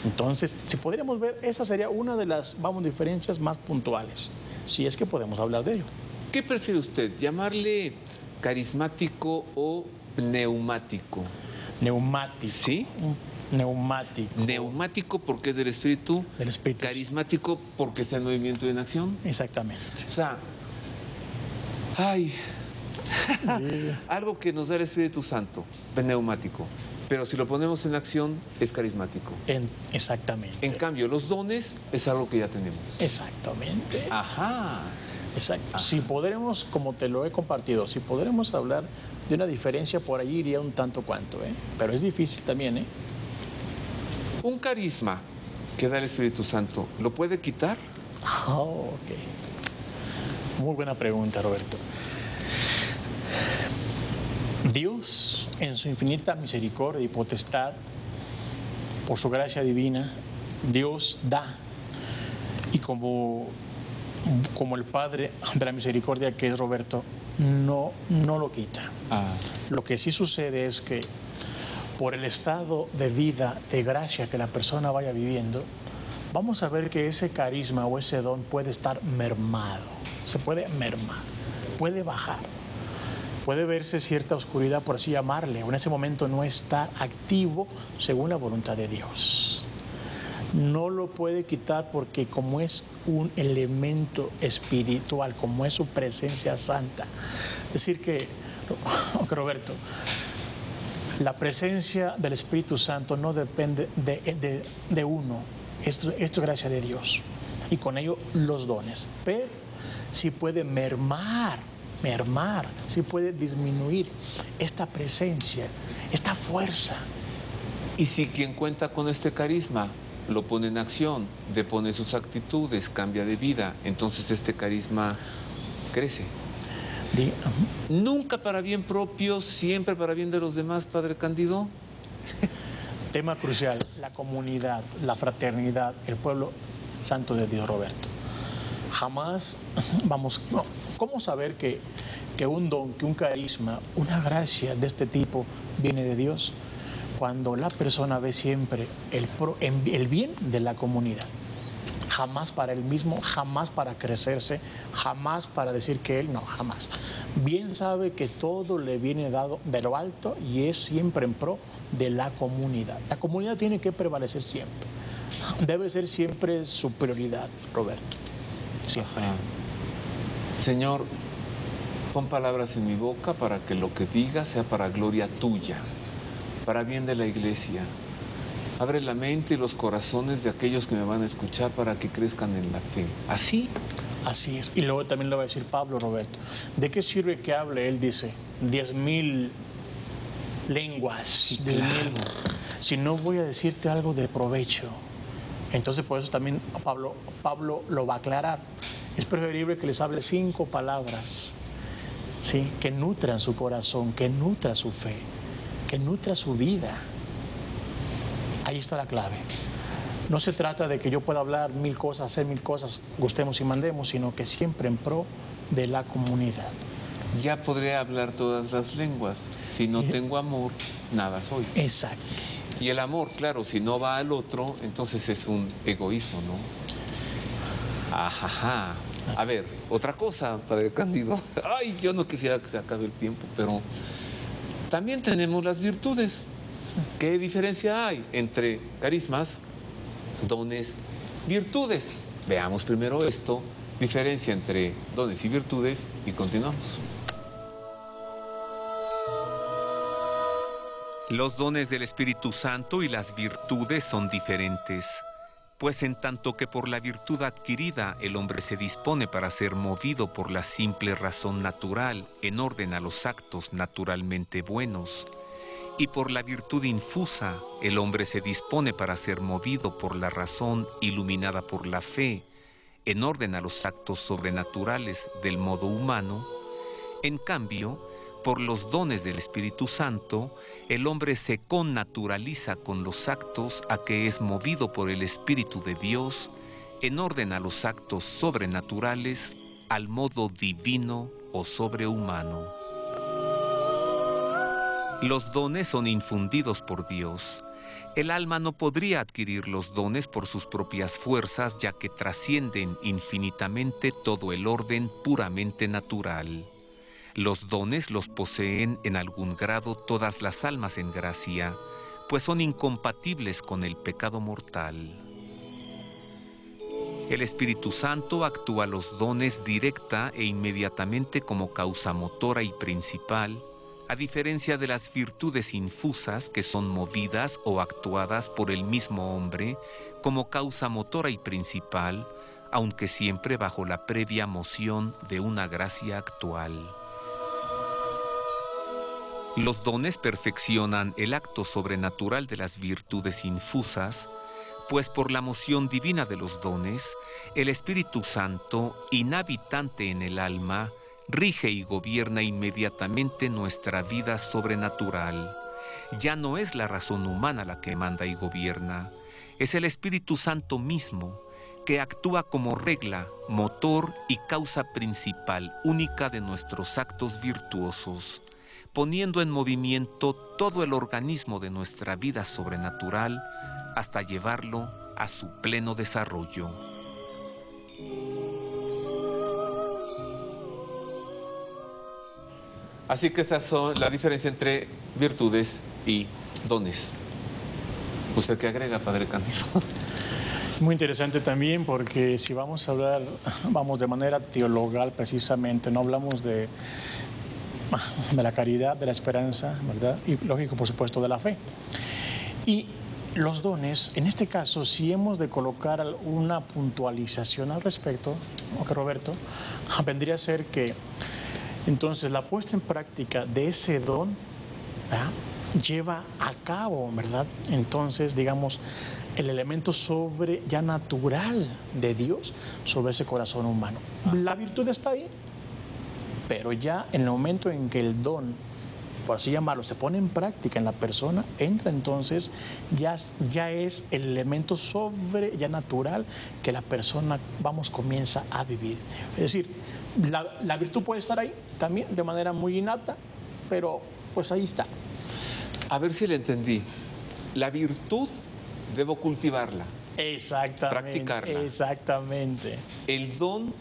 Entonces, si podríamos ver, esa sería una de las, diferencias más puntuales, si es que podemos hablar de ello. ¿Qué prefiere usted, llamarle carismático o neumático? Neumático. ¿Sí? Neumático. Neumático porque es del Espíritu. Del Espíritu. Carismático porque está en movimiento y en acción. Exactamente. O sea, algo que nos da el Espíritu Santo, es neumático. Pero si lo ponemos en acción, es carismático. Exactamente. En cambio, los dones es algo que ya tenemos. Exactamente. Exacto. Ajá. Si podremos, como te lo he compartido, si podremos hablar de una diferencia, por allí iría un tanto cuanto, pero es difícil también, Un carisma que da el Espíritu Santo, ¿lo puede quitar? Ok. Muy buena pregunta, Roberto. Dios, en su infinita misericordia y potestad, por su gracia divina, Dios da. Y como el Padre de la Misericordia que es Roberto, no lo quita. Lo que sí sucede es que por el estado de vida, de gracia que la persona vaya viviendo, vamos a ver que ese carisma o ese don puede estar mermado, se puede mermar, puede bajar, puede verse cierta oscuridad, por así llamarle, o en ese momento no estar activo según la voluntad de Dios. No lo puede quitar porque como es un elemento espiritual, como es su presencia santa. Es decir que, Roberto, la presencia del Espíritu Santo no depende de uno. Esto es gracia de Dios. Y con ello los dones. Pero sí puede mermar, sí puede disminuir esta presencia, esta fuerza. Y si quien cuenta con este carisma lo pone en acción, depone sus actitudes, cambia de vida, entonces este carisma crece. Nunca para bien propio, siempre para bien de los demás, Padre Cándido. Tema crucial, la comunidad, la fraternidad, el pueblo santo de Dios, Roberto. Jamás ¿cómo saber que un don, que un carisma, una gracia de este tipo viene de Dios? Cuando la persona ve siempre el bien de la comunidad. Jamás para él mismo, jamás para crecerse, jamás para decir que él, no, jamás. Bien sabe que todo le viene dado de lo alto y es siempre en pro de la comunidad. La comunidad tiene que prevalecer siempre. Debe ser siempre su prioridad, Roberto. Siempre. Señor, pon palabras en mi boca para que lo que diga sea para gloria tuya, para bien de la iglesia. Abre la mente y los corazones de aquellos que me van a escuchar para que crezcan en la fe. ¿Así? Así es. Y luego también lo va a decir Pablo, Roberto. ¿De qué sirve que hable? Él dice, 10,000 lenguas, 10,000, si no voy a decirte algo de provecho. Entonces por eso también Pablo lo va a aclarar. Es preferible que les hable 5 palabras, ¿sí? Que nutran su corazón, que nutra su fe, que nutra su vida. Ahí está la clave. No se trata de que yo pueda hablar 1000 cosas, hacer 1000 cosas, gustemos y mandemos, sino que siempre en pro de la comunidad. Ya podré hablar todas las lenguas. Si no tengo amor, nada soy. Exacto. Y el amor, claro, si no va al otro, entonces es un egoísmo, ¿no? Ajá. A ver, otra cosa, Padre Cándido. Ay, yo no quisiera que se acabe el tiempo, pero también tenemos las virtudes. ¿Qué diferencia hay entre carismas, dones, virtudes? Veamos primero esto, diferencia entre dones y virtudes, y continuamos. Los dones del Espíritu Santo y las virtudes son diferentes, pues en tanto que por la virtud adquirida el hombre se dispone para ser movido por la simple razón natural en orden a los actos naturalmente buenos, y por la virtud infusa el hombre se dispone para ser movido por la razón iluminada por la fe en orden a los actos sobrenaturales del modo humano. En cambio, por los dones del Espíritu Santo, el hombre se connaturaliza con los actos a que es movido por el Espíritu de Dios en orden a los actos sobrenaturales al modo divino o sobrehumano. Los dones son infundidos por Dios. El alma no podría adquirir los dones por sus propias fuerzas, ya que trascienden infinitamente todo el orden puramente natural. Los dones los poseen en algún grado todas las almas en gracia, pues son incompatibles con el pecado mortal. El Espíritu Santo actúa los dones directa e inmediatamente como causa motora y principal, a diferencia de las virtudes infusas que son movidas o actuadas por el mismo hombre como causa motora y principal, aunque siempre bajo la previa moción de una gracia actual. Los dones perfeccionan el acto sobrenatural de las virtudes infusas, pues por la moción divina de los dones, el Espíritu Santo, inhabitante en el alma, rige y gobierna inmediatamente nuestra vida sobrenatural, ya no es la razón humana la que manda y gobierna, es el Espíritu Santo mismo, que actúa como regla, motor y causa principal, única de nuestros actos virtuosos, poniendo en movimiento todo el organismo de nuestra vida sobrenatural hasta llevarlo a su pleno desarrollo. Así que estas son la diferencia entre virtudes y dones. ¿Usted qué agrega, Padre Cándido? Muy interesante también, porque si vamos a hablar, vamos de manera teologal precisamente, no hablamos de la caridad, de la esperanza, ¿verdad? Y lógico, por supuesto, de la fe. Y los dones, en este caso, si hemos de colocar una puntualización al respecto, ¿ok, Roberto? Vendría a ser que entonces la puesta en práctica de ese don, ¿verdad?, lleva a cabo, ¿verdad? Entonces, digamos, el elemento ya natural de Dios sobre ese corazón humano. La virtud está ahí, pero ya en el momento en que el don, por así llamarlo, se pone en práctica en la persona, entra entonces, ya es el elemento ya natural que la persona, comienza a vivir. Es decir, la virtud puede estar ahí también de manera muy innata, pero pues ahí está. A ver si le entendí. La virtud debo cultivarla. Exactamente. Practicarla. Exactamente. El don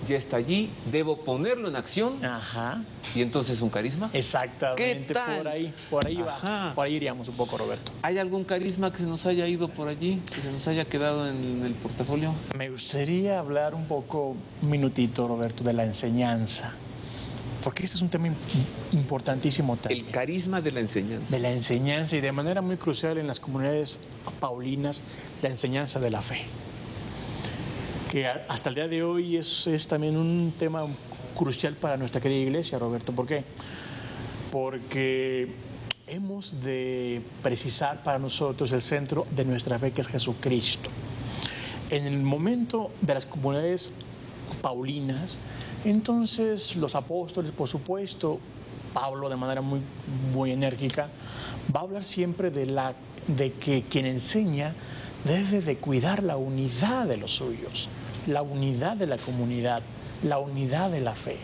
ya está allí, debo ponerlo en acción. Ajá. ¿Y entonces un carisma? Exactamente. ¿Qué tal? Por ahí Ajá. va. Por ahí iríamos un poco, Roberto. ¿Hay algún carisma que se nos haya ido por allí, que se nos haya quedado en el portafolio? Me gustaría hablar un minutito, Roberto, de la enseñanza. Porque este es un tema importantísimo también. El carisma de la enseñanza. De la enseñanza, y de manera muy crucial en las comunidades paulinas, la enseñanza de la fe. Que hasta el día de hoy es también un tema crucial para nuestra querida iglesia, Roberto. ¿Por qué? Porque hemos de precisar para nosotros el centro de nuestra fe, que es Jesucristo. En el momento de las comunidades paulinas, entonces los apóstoles, por supuesto, Pablo de manera muy enérgica, va a hablar siempre de que quien enseña debe de cuidar la unidad de los suyos, la unidad de la comunidad, la unidad de la fe.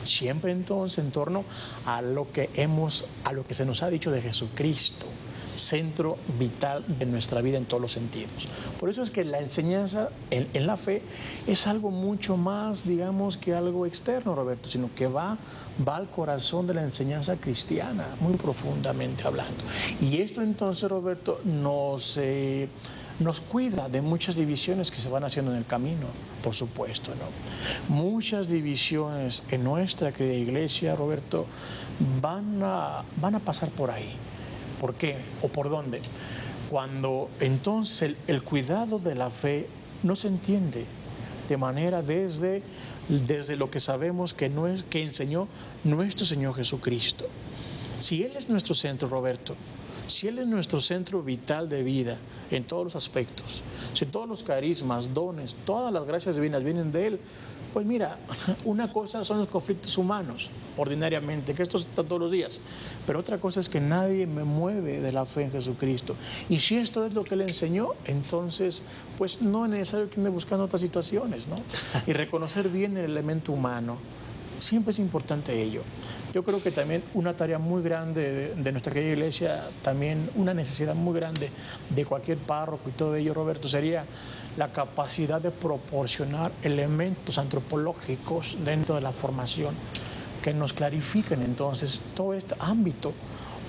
Siempre entonces en torno a lo que se nos ha dicho de Jesucristo, centro vital de nuestra vida en todos los sentidos. Por eso es que la enseñanza en la fe es algo mucho más, digamos, que algo externo, Roberto, sino que va al corazón de la enseñanza cristiana, muy profundamente hablando. Y esto entonces, Roberto, nos cuida de muchas divisiones que se van haciendo en el camino, por supuesto, ¿no? Muchas divisiones en nuestra querida iglesia, Roberto, van a pasar por ahí. ¿Por qué? ¿O por dónde? Cuando entonces el cuidado de la fe no se entiende de manera desde lo que sabemos que enseñó nuestro Señor Jesucristo. Si Él es nuestro centro, Roberto, si Él es nuestro centro vital de vida en todos los aspectos, si todos los carismas, dones, todas las gracias divinas vienen de Él, pues mira, una cosa son los conflictos humanos, ordinariamente, que esto está todos los días, pero otra cosa es que nadie me mueve de la fe en Jesucristo. Y si esto es lo que Él enseñó, entonces, pues no es necesario que ande buscando otras situaciones, ¿no? Y reconocer bien el elemento humano. Siempre es importante ello. Yo creo que también una tarea muy grande de nuestra querida iglesia, también una necesidad muy grande de cualquier párroco y todo ello, Roberto, sería la capacidad de proporcionar elementos antropológicos dentro de la formación que nos clarifiquen entonces todo este ámbito.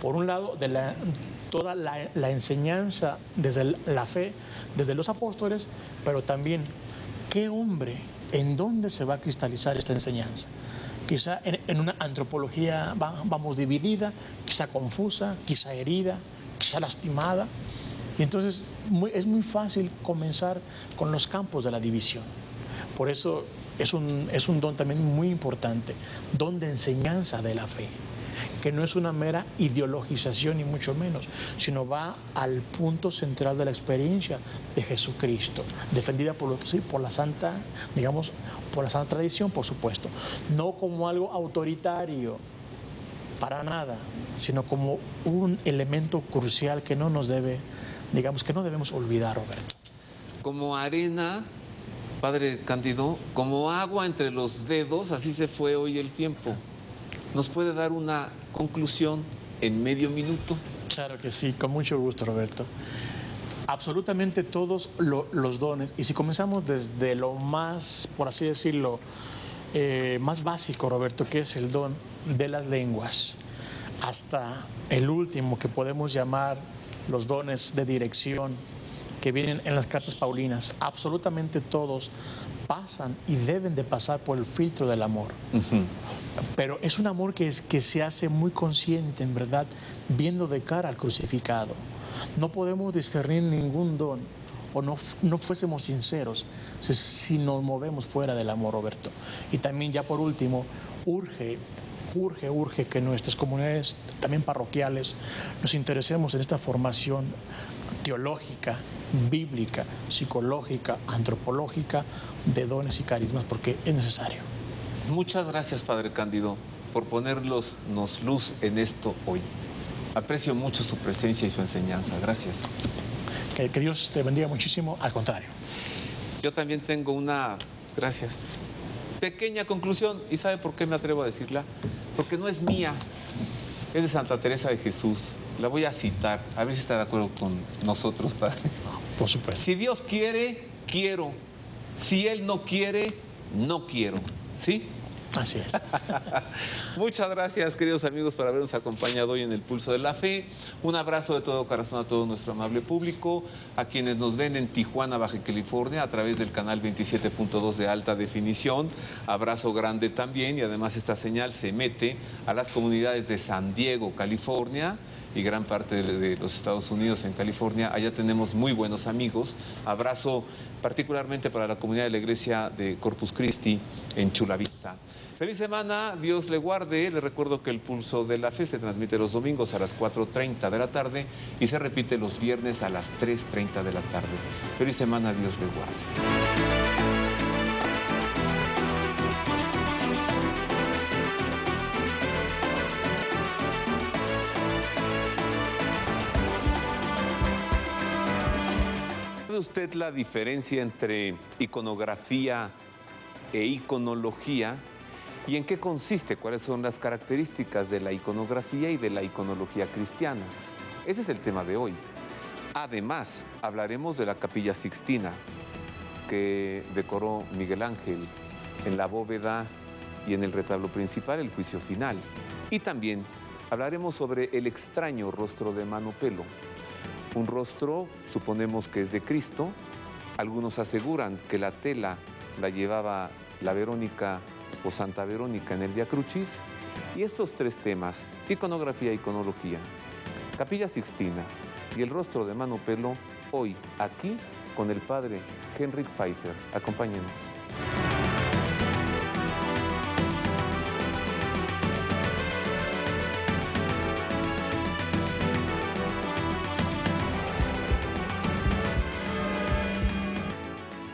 Por un lado, de toda la enseñanza desde la fe, desde los apóstoles, pero también qué hombre, en dónde se va a cristalizar esta enseñanza. Quizá en una antropología vamos dividida, quizá confusa, quizá herida, quizá lastimada. Y entonces es muy fácil comenzar con los campos de la división. Por eso es un don también muy importante, don de enseñanza de la fe, que no es una mera ideologización ni mucho menos, sino va al punto central de la experiencia de Jesucristo, defendida por la santa, digamos, por la santa tradición, por supuesto, no como algo autoritario, para nada, sino como un elemento crucial que no nos debe, digamos, que no debemos olvidar, Roberto. Como arena, Padre Cándido, como agua entre los dedos, así se fue hoy el tiempo. ¿Nos puede dar una conclusión en medio minuto? Claro que sí, con mucho gusto, Roberto. Absolutamente todos los dones, y si comenzamos desde lo más, por así decirlo, más básico, Roberto, que es el don de las lenguas, hasta el último que podemos llamar los dones de dirección que vienen en las cartas paulinas, absolutamente todos pasan y deben de pasar por el filtro del amor. Uh-huh. Pero es un amor que se hace muy consciente, en verdad, viendo de cara al crucificado. No podemos discernir ningún don o no fuésemos sinceros si nos movemos fuera del amor, Roberto. Y también, ya por último, urge que nuestras comunidades, también parroquiales, nos interesemos en esta formación teológica, bíblica, psicológica, antropológica de dones y carismas, porque es necesario. Muchas gracias, Padre Cándido, por ponernos luz en esto hoy. Aprecio mucho su presencia y su enseñanza. Gracias. Que Dios te bendiga muchísimo, al contrario. Yo también tengo una, gracias, pequeña conclusión. ¿Y sabe por qué me atrevo a decirla? Porque no es mía, es de Santa Teresa de Jesús. La voy a citar, a ver si está de acuerdo con nosotros, Padre. Por supuesto. Si Dios quiere, quiero. Si Él no quiere, no quiero. ¿Sí? Así es. Muchas gracias, queridos amigos, por habernos acompañado hoy en el Pulso de la Fe. Un abrazo de todo corazón a todo nuestro amable público, a quienes nos ven en Tijuana, Baja California, a través del canal 27.2 de alta definición. Abrazo grande también, y además esta señal se mete a las comunidades de San Diego, California, y gran parte de los Estados Unidos en California. Allá tenemos muy buenos amigos. Abrazo particularmente para la comunidad de la Iglesia de Corpus Christi en Chula Vista. Feliz semana, Dios le guarde. Les recuerdo que el Pulso de la Fe se transmite los domingos a las 4:30 de la tarde y se repite los viernes a las 3:30 de la tarde. Feliz semana, Dios le guarde. ¿Sabe usted la diferencia entre iconografía e iconología? ¿Y en qué consiste? ¿Cuáles son las características de la iconografía y de la iconología cristianas? Ese es el tema de hoy. Además, hablaremos de la Capilla Sixtina, que decoró Miguel Ángel en la bóveda y en el retablo principal, el Juicio Final. Y también hablaremos sobre el extraño rostro de Mano Pelo. Un rostro, suponemos que es de Cristo. Algunos aseguran que la tela la llevaba la Verónica o Santa Verónica en el Vía Crucis. Y estos tres temas, iconografía e iconología, Capilla Sixtina y el rostro de Mano Pelo, hoy aquí con el Padre Henrik Pfeiffer. Acompáñenos.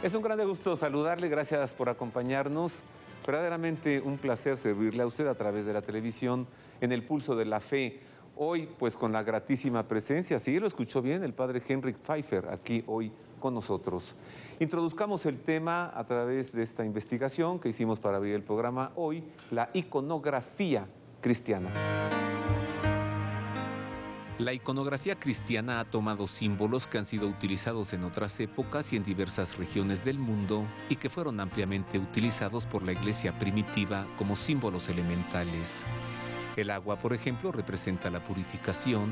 Es un gran gusto saludarle, gracias por acompañarnos. Verdaderamente un placer servirle a usted a través de la televisión en el Pulso de la Fe. Hoy, pues con la gratísima presencia, sí lo escuchó bien, el Padre Henrik Pfeiffer, aquí hoy con nosotros. Introduzcamos el tema a través de esta investigación que hicimos para abrir el programa hoy, la iconografía cristiana. La iconografía cristiana ha tomado símbolos que han sido utilizados en otras épocas y en diversas regiones del mundo y que fueron ampliamente utilizados por la Iglesia primitiva como símbolos elementales. El agua, por ejemplo, representa la purificación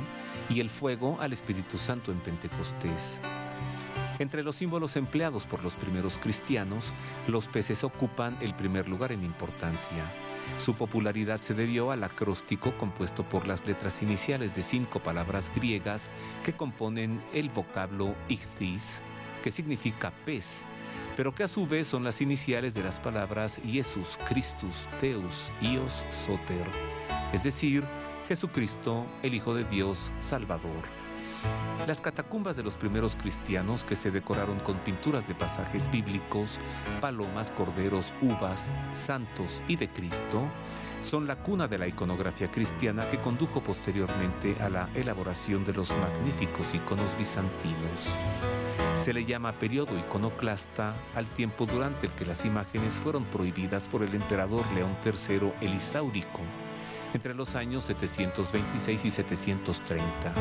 y el fuego al Espíritu Santo en Pentecostés. Entre los símbolos empleados por los primeros cristianos, los peces ocupan el primer lugar en importancia. Su popularidad se debió al acróstico compuesto por las letras iniciales de 5 palabras griegas que componen el vocablo ichthys, que significa pez, pero que a su vez son las iniciales de las palabras Iesus, Christus, Theos, Ios, Soter, es decir, Jesucristo, el Hijo de Dios, Salvador. Las catacumbas de los primeros cristianos, que se decoraron con pinturas de pasajes bíblicos, palomas, corderos, uvas, santos y de Cristo, Son la cuna de la iconografía cristiana que condujo posteriormente a la elaboración de los magníficos iconos bizantinos. Se le llama periodo iconoclasta al tiempo durante el que las imágenes fueron prohibidas por el emperador León III el Isáurico, entre los años 726 y 730.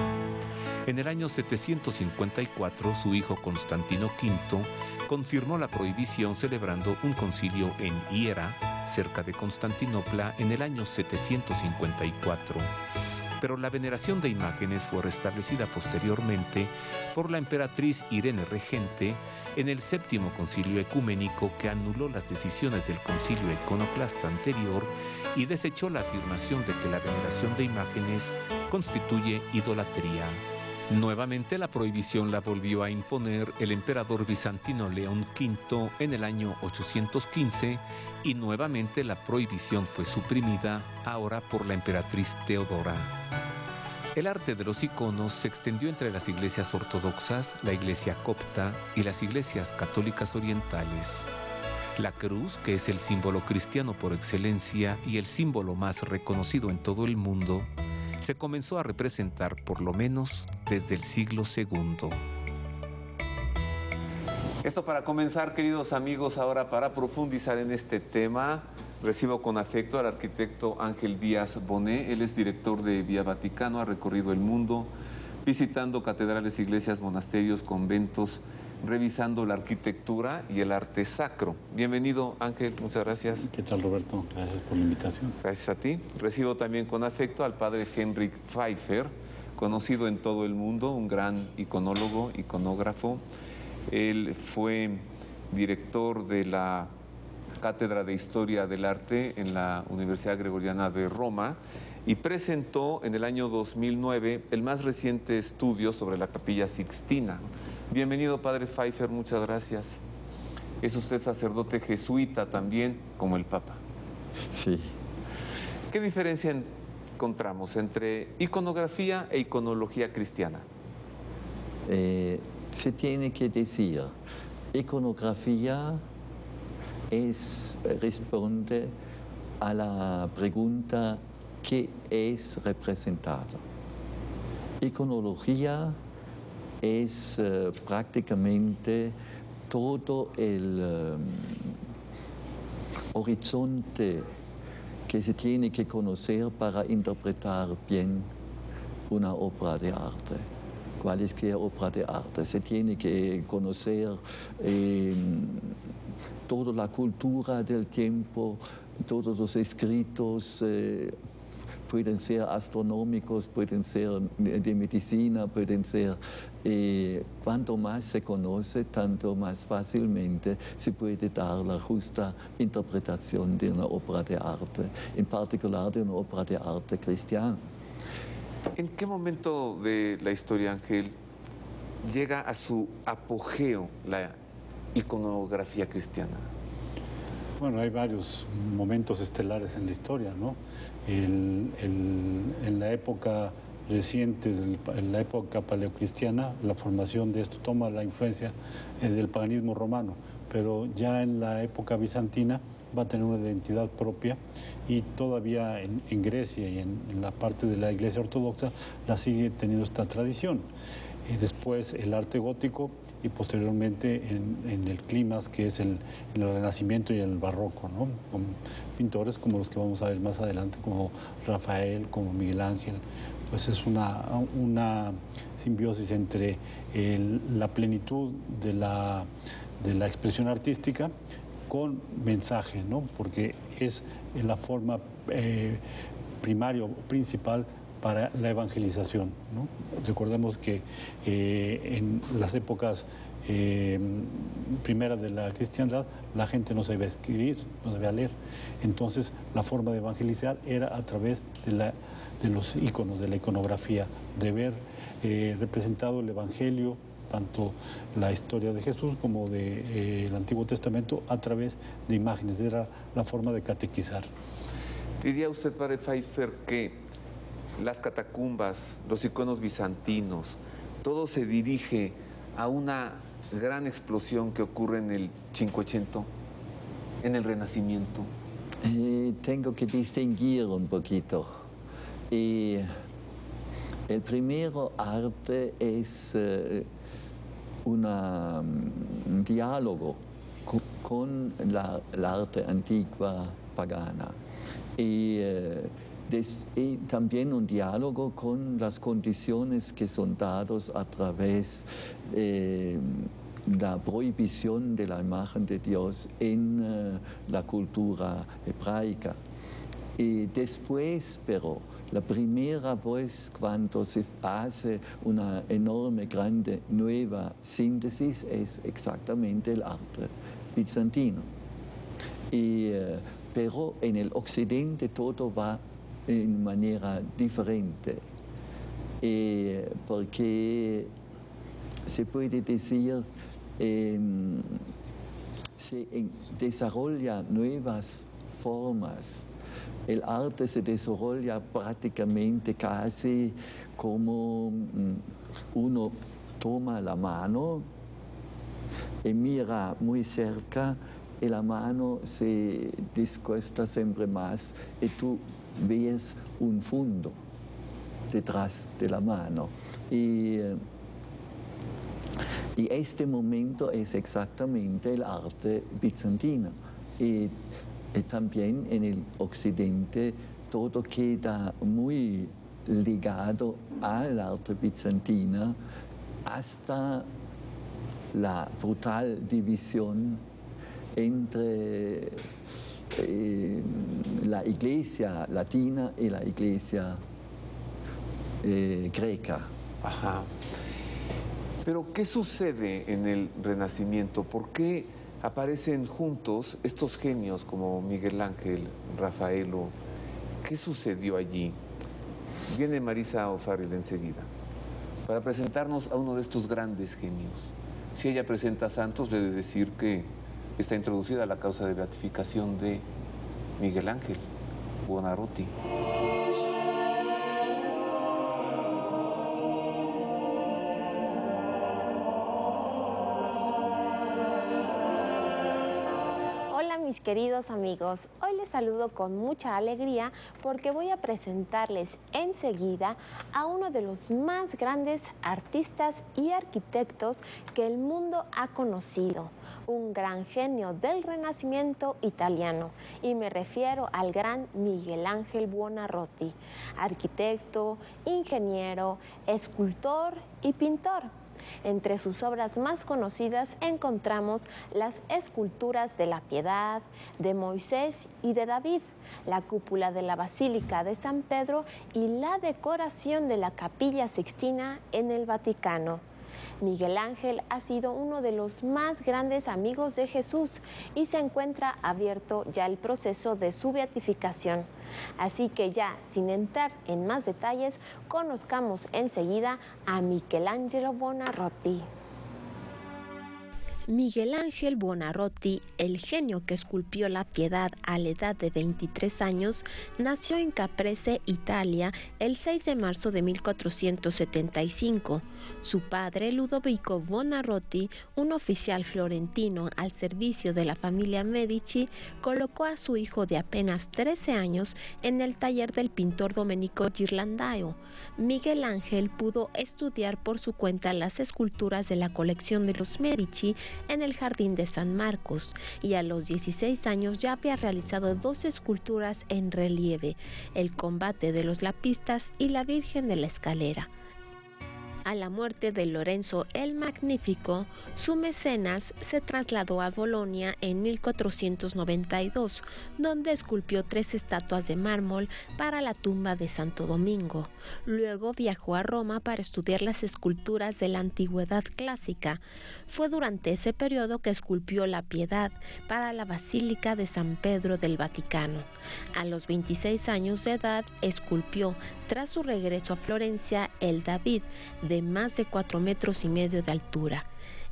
En el año 754, su hijo Constantino V confirmó la prohibición celebrando un concilio en Hiera, cerca de Constantinopla, en el año 754. Pero la veneración de imágenes fue restablecida posteriormente por la emperatriz Irene Regente en el séptimo concilio ecuménico, que anuló las decisiones del concilio iconoclasta anterior y desechó la afirmación de que la veneración de imágenes constituye idolatría. Nuevamente la prohibición la volvió a imponer el emperador bizantino León V en el año 815 y nuevamente la prohibición fue suprimida, ahora por la emperatriz Teodora. El arte de los iconos se extendió entre las iglesias ortodoxas, la iglesia copta y las iglesias católicas orientales. La cruz, que es el símbolo cristiano por excelencia y el símbolo más reconocido en todo el mundo, se comenzó a representar por lo menos desde el siglo II. Esto para comenzar, queridos amigos. Ahora, para profundizar en este tema, recibo con afecto al arquitecto Ángel Díaz Bonet. Él es director de Vía Vaticano, ha recorrido el mundo visitando catedrales, iglesias, monasterios, conventos, revisando la arquitectura y el arte sacro. Bienvenido, Ángel, muchas gracias. ¿Qué tal, Roberto? Gracias por la invitación. Gracias a ti. Recibo también con afecto al padre Henrik Pfeiffer, conocido en todo el mundo, un gran iconólogo, iconógrafo. Él fue director de la Cátedra de Historia del Arte en la Universidad Gregoriana de Roma y presentó en el año 2009 el más reciente estudio sobre la Capilla Sixtina. Bienvenido, padre Pfeiffer, muchas gracias. Es usted sacerdote jesuita también, como el Papa. Sí. ¿Qué diferencia encontramos entre iconografía e iconología cristiana? Se tiene que decir, iconografía responde a la pregunta ¿qué es representado? Iconología es prácticamente todo el horizonte que se tiene que conocer para interpretar bien una obra de arte. Cualquier obra de arte. Se tiene que conocer toda la cultura del tiempo, todos los escritos, pueden ser astronómicos, pueden ser de medicina, pueden ser... cuanto más se conoce, tanto más fácilmente se puede dar la justa interpretación de una obra de arte, en particular de una obra de arte cristiana. ¿En qué momento de la historia, Ángel, llega a su apogeo la iconografía cristiana? Bueno, hay varios momentos estelares en la historia, ¿no? En la época reciente, en la época paleocristiana, la formación de esto toma la influencia del paganismo romano, pero ya en la época bizantina va a tener una identidad propia y todavía en Grecia y en la parte de la iglesia ortodoxa la sigue teniendo esta tradición. Y después el arte gótico y posteriormente en el clímax, que es el Renacimiento y el Barroco, ¿no? Con pintores como los que vamos a ver más adelante, como Rafael, como Miguel Ángel. Pues es una simbiosis entre la plenitud de la expresión artística con mensaje, ¿no? Porque es la forma primaria o principal para la evangelización, ¿no? Recordemos que en las épocas primeras de la cristiandad la gente no sabía escribir, no sabía leer. Entonces la forma de evangelizar era a través de los íconos, de la iconografía, de ver representado el Evangelio, tanto la historia de Jesús como del Antiguo Testamento, a través de imágenes. Era la forma de catequizar. ¿Diría usted, padre Pfeiffer, que las catacumbas, los iconos bizantinos, todo se dirige a una gran explosión que ocurre en el Cinquecento, en el Renacimiento? Tengo que distinguir un poquito. Y el primero arte es un diálogo con la arte antigua pagana y también un diálogo con las condiciones que son dadas a través de la prohibición de la imagen de Dios en la cultura hebraica. Y después, pero la primera vez cuando se hace una enorme, grande, nueva síntesis es exactamente el arte bizantino. Pero en el occidente todo va en manera diferente, porque se puede decir se desarrolla nuevas formas. El arte se desarrolla prácticamente casi como uno toma la mano y mira muy cerca y la mano se discuesta siempre más y tú ves un fondo detrás de la mano. Y este momento es exactamente el arte bizantino. Y también en el occidente todo queda muy ligado al arte bizantino hasta la brutal división entre la iglesia latina y la iglesia greca. Ajá. Pero, ¿qué sucede en el Renacimiento? ¿Por qué aparecen juntos estos genios como Miguel Ángel, Rafaelo? ¿Qué sucedió allí? Viene Marisa O'Farrill enseguida para presentarnos a uno de estos grandes genios. Si ella presenta a Santos, debe decir que está introducida la causa de beatificación de Miguel Ángel Buonarroti. Mis queridos amigos, hoy les saludo con mucha alegría porque voy a presentarles enseguida a uno de los más grandes artistas y arquitectos que el mundo ha conocido, un gran genio del Renacimiento italiano, y me refiero al gran Miguel Ángel Buonarroti, arquitecto, ingeniero, escultor y pintor. Entre sus obras más conocidas encontramos las esculturas de la Piedad, de Moisés y de David, la cúpula de la Basílica de San Pedro y la decoración de la Capilla Sixtina en el Vaticano. Miguel Ángel ha sido uno de los más grandes amigos de Jesús y se encuentra abierto ya el proceso de su beatificación. Así que ya, sin entrar en más detalles, conozcamos enseguida a Michelangelo Buonarroti. Miguel Ángel Buonarroti, el genio que esculpió la Piedad a la edad de 23 años, nació en Caprese, Italia, el 6 de marzo de 1475. Su padre, Ludovico Buonarroti, un oficial florentino al servicio de la familia Medici, colocó a su hijo de apenas 13 años en el taller del pintor Domenico Ghirlandaio. Miguel Ángel pudo estudiar por su cuenta las esculturas de la colección de los Medici en el Jardín de San Marcos, y a los 16 años ya había realizado 2 esculturas en relieve: el combate de los lapistas y la Virgen de la Escalera. A la muerte de Lorenzo el Magnífico, su mecenas se trasladó a Bolonia en 1492, donde esculpió 3 estatuas de mármol para la tumba de Santo Domingo. Luego viajó a Roma para estudiar las esculturas de la antigüedad clásica. Fue durante ese periodo que esculpió la Piedad para la Basílica de San Pedro del Vaticano. A los 26 años de edad esculpió, tras su regreso a Florencia, el David, de más de 4,5 metros de altura.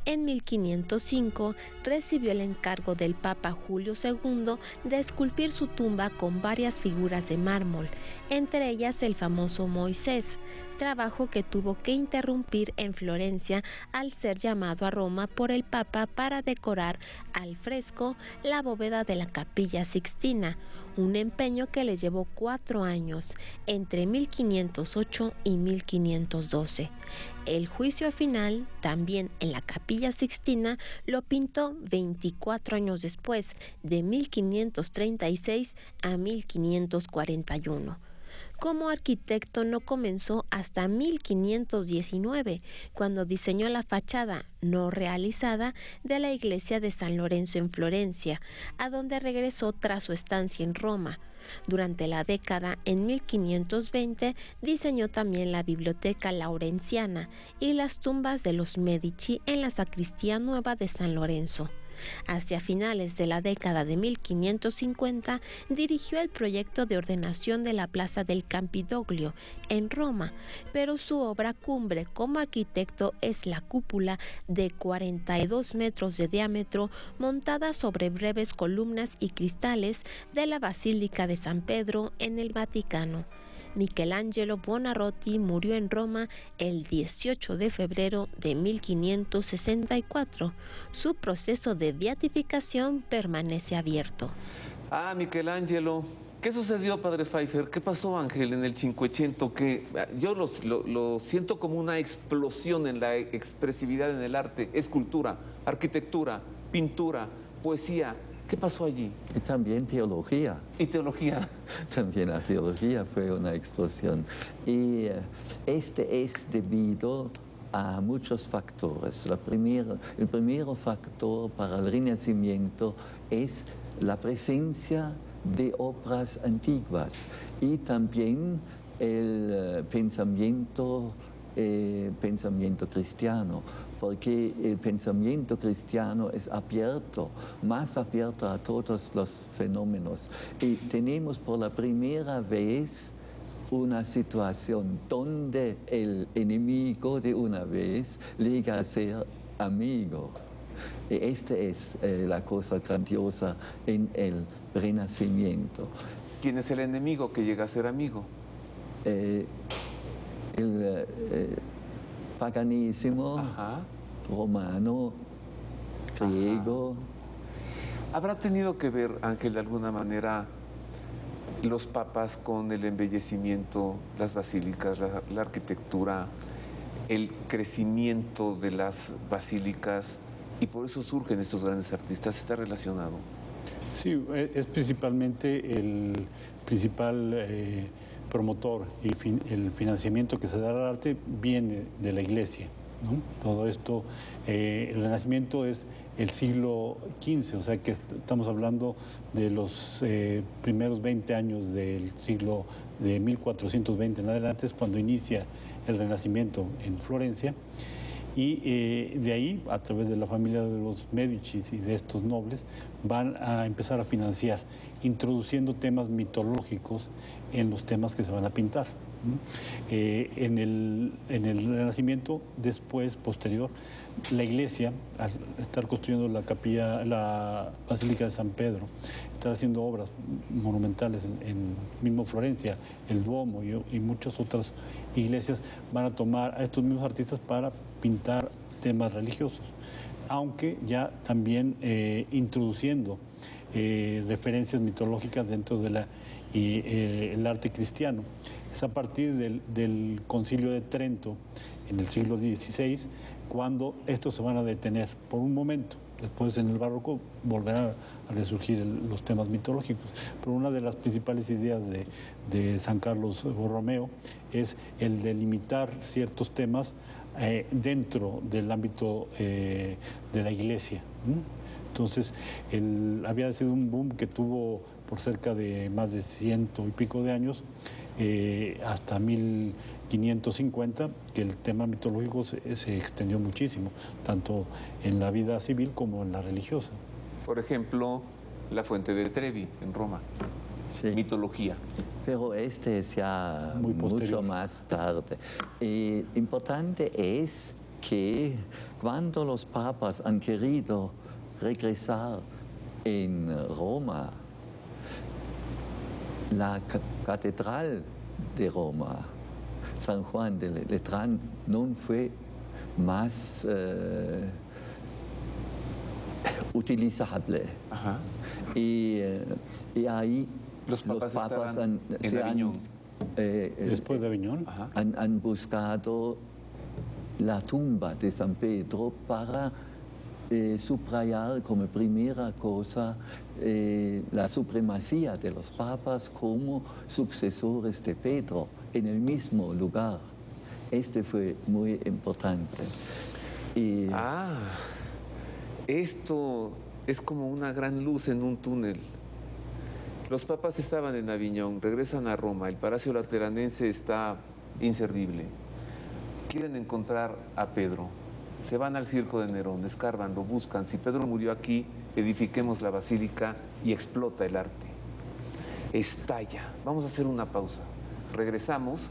En 1505 recibió el encargo del Papa Julio II de esculpir su tumba con varias figuras de mármol, entre ellas el famoso Moisés, trabajo que tuvo que interrumpir en Florencia al ser llamado a Roma por el Papa para decorar al fresco la bóveda de la Capilla Sixtina, un empeño que le llevó 4 años, entre 1508 y 1512. El juicio final, también en la Capilla Sixtina, lo pintó 24 años después, de 1536 a 1541. Como arquitecto no comenzó hasta 1519, cuando diseñó la fachada no realizada de la iglesia de San Lorenzo en Florencia, a donde regresó tras su estancia en Roma. Durante la década en 1520 diseñó también la Biblioteca Laurenciana y las tumbas de los Medici en la Sacristía Nueva de San Lorenzo. Hacia finales de la década de 1550 dirigió el proyecto de ordenación de la Plaza del Campidoglio en Roma, pero su obra cumbre como arquitecto es la cúpula de 42 metros de diámetro montada sobre breves columnas y cristales de la Basílica de San Pedro en el Vaticano. Michelangelo Buonarroti murió en Roma el 18 de febrero de 1564. Su proceso de beatificación permanece abierto. Michelangelo. ¿Qué sucedió, padre Pfeiffer? ¿Qué pasó, Ángel, en el Cinquecento? Que yo lo siento como una explosión en la expresividad en el arte, escultura, arquitectura, pintura, poesía. ¿Qué pasó allí? Y también teología. ¿Y teología? También la teología fue una explosión. Y este es debido a muchos factores. El primer factor para el Renacimiento es la presencia de obras antiguas y también el pensamiento cristiano, porque el pensamiento cristiano es abierto, más abierto a todos los fenómenos. Y tenemos por la primera vez una situación donde el enemigo de una vez llega a ser amigo. Y esta es la cosa grandiosa en el Renacimiento. ¿Quién es el enemigo que llega a ser amigo? El paganismo romano, griego. ¿Habrá tenido que ver, Ángel, de alguna manera los papas con el embellecimiento, las basílicas, la arquitectura, el crecimiento de las basílicas, y por eso surgen estos grandes artistas? ¿Está relacionado? Sí, es principalmente el principal promotor y el financiamiento que se da al arte viene de la Iglesia, ¿no? Todo esto, el Renacimiento es el siglo XV, o sea que estamos hablando de los primeros 20 años del siglo de 1420 en adelante, es cuando inicia el Renacimiento en Florencia. Y de ahí, a través de la familia de los Médicis y de estos nobles, van a empezar a financiar, introduciendo temas mitológicos en los temas que se van a pintar. En el Renacimiento, después, posterior, la Iglesia, al estar construyendo la Basílica de San Pedro, estar haciendo obras monumentales en mismo Florencia, el Duomo y muchas otras iglesias, van a tomar a estos mismos artistas para pintar temas religiosos, aunque ya también introduciendo referencias mitológicas dentro de el arte cristiano. Es a partir del Concilio de Trento, en el siglo XVI, cuando estos se van a detener por un momento. Después, en el barroco, volverán a resurgir los temas mitológicos. Pero una de las principales ideas de San Carlos Borromeo es el de limitar ciertos temas dentro del ámbito de la Iglesia. Entonces, había sido un boom que tuvo por cerca de más de 100 y pico de años, hasta 1550, que el tema mitológico se extendió muchísimo, tanto en la vida civil como en la religiosa. Por ejemplo, la Fuente de Trevi en Roma. Sí. Mitología. Pero este es ya mucho más tarde. Importante es que cuando los papas han querido regresar en Roma, la catedral de Roma, San Juan de Letrán, no fue más utilizable. Ajá. Y ahí los papas después de Aviñón, han buscado la tumba de San Pedro para subrayar como primera cosa la supremacía de los papas como sucesores de Pedro en el mismo lugar. Este fue muy importante. Esto es como una gran luz en un túnel. Los papas estaban en Aviñón, regresan a Roma, el Palacio Lateranense está inservible. Quieren encontrar a Pedro. Se van al circo de Nerón, escarban, lo buscan. Si Pedro murió aquí, edifiquemos la basílica y explota el arte. Estalla. Vamos a hacer una pausa. Regresamos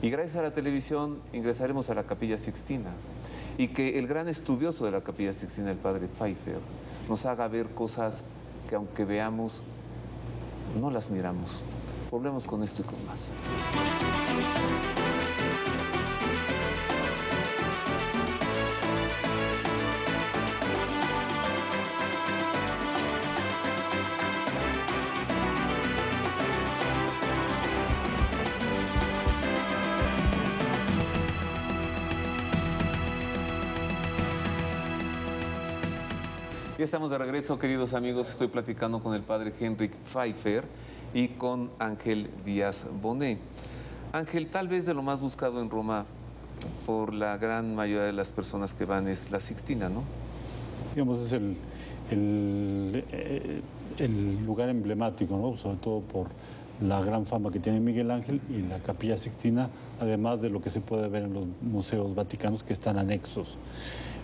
y gracias a la televisión ingresaremos a la Capilla Sixtina. Y que el gran estudioso de la Capilla Sixtina, el padre Pfeiffer, nos haga ver cosas que aunque veamos, no las miramos. Volvemos con esto y con más. Ya estamos de regreso, queridos amigos. Estoy platicando con el padre Henrik Pfeiffer y con Ángel Díaz Bonet. Ángel, tal vez de lo más buscado en Roma por la gran mayoría de las personas que van es la Sixtina, ¿no? Digamos, es el lugar emblemático, ¿no? Sobre todo por la gran fama que tiene Miguel Ángel y la Capilla Sixtina, además de lo que se puede ver en los museos vaticanos que están anexos.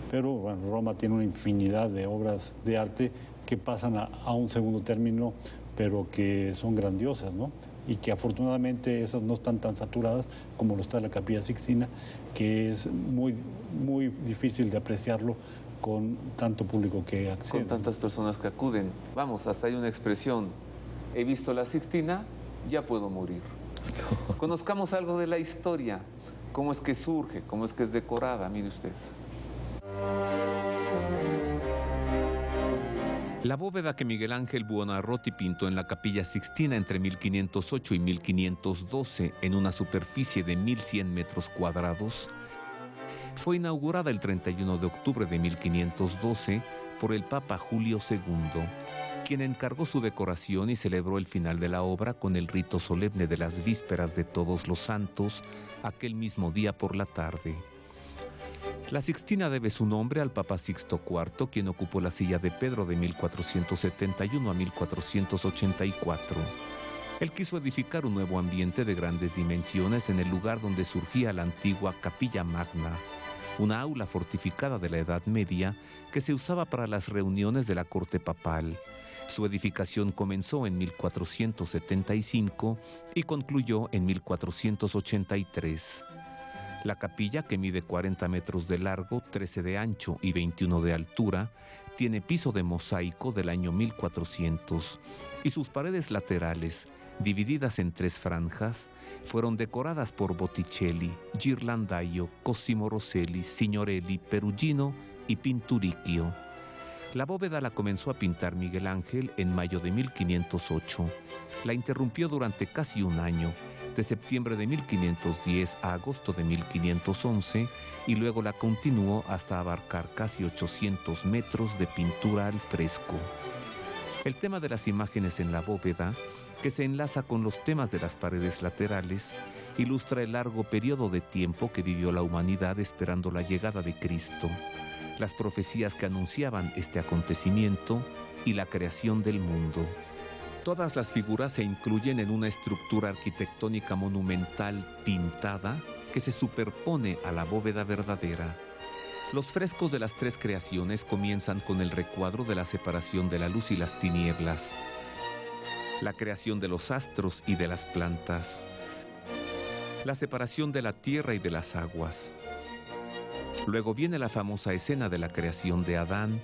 Pero bueno, Roma tiene una infinidad de obras de arte que pasan a un segundo término, pero que son grandiosas, ¿no? Y que afortunadamente esas no están tan saturadas como lo está la Capilla Sixtina, que es muy, muy difícil de apreciarlo con tanto público que accede. Con tantas personas que acuden. Vamos, hasta hay una expresión. He visto la Sixtina, ya puedo morir. Conozcamos algo de la historia. Cómo es que surge, cómo es que es decorada, mire usted. La bóveda que Miguel Ángel Buonarroti pintó en la Capilla Sixtina entre 1508 y 1512 en una superficie de 1.100 metros cuadrados fue inaugurada el 31 de octubre de 1512 por el Papa Julio II, quien encargó su decoración y celebró el final de la obra con el rito solemne de las vísperas de Todos los Santos aquel mismo día por la tarde. La Sixtina debe su nombre al Papa Sixto IV, quien ocupó la silla de Pedro de 1471 a 1484. Él quiso edificar un nuevo ambiente de grandes dimensiones en el lugar donde surgía la antigua Capilla Magna, una aula fortificada de la Edad Media que se usaba para las reuniones de la corte papal. Su edificación comenzó en 1475 y concluyó en 1483. La capilla, que mide 40 metros de largo, 13 de ancho y 21 de altura, tiene piso de mosaico del año 1400 y sus paredes laterales, divididas en 3 franjas, fueron decoradas por Botticelli, Ghirlandaio, Cosimo Rosselli, Signorelli, Perugino y Pinturicchio. La bóveda la comenzó a pintar Miguel Ángel en mayo de 1508. La interrumpió durante casi un año, de septiembre de 1510 a agosto de 1511, y luego la continuó hasta abarcar casi 800 metros de pintura al fresco. El tema de las imágenes en la bóveda, que se enlaza con los temas de las paredes laterales, ilustra el largo periodo de tiempo que vivió la humanidad esperando la llegada de Cristo, las profecías que anunciaban este acontecimiento y la creación del mundo. Todas las figuras se incluyen en una estructura arquitectónica monumental pintada que se superpone a la bóveda verdadera. Los frescos de las 3 creaciones comienzan con el recuadro de la separación de la luz y las tinieblas, la creación de los astros y de las plantas, la separación de la tierra y de las aguas, Luego viene la famosa escena de la creación de Adán,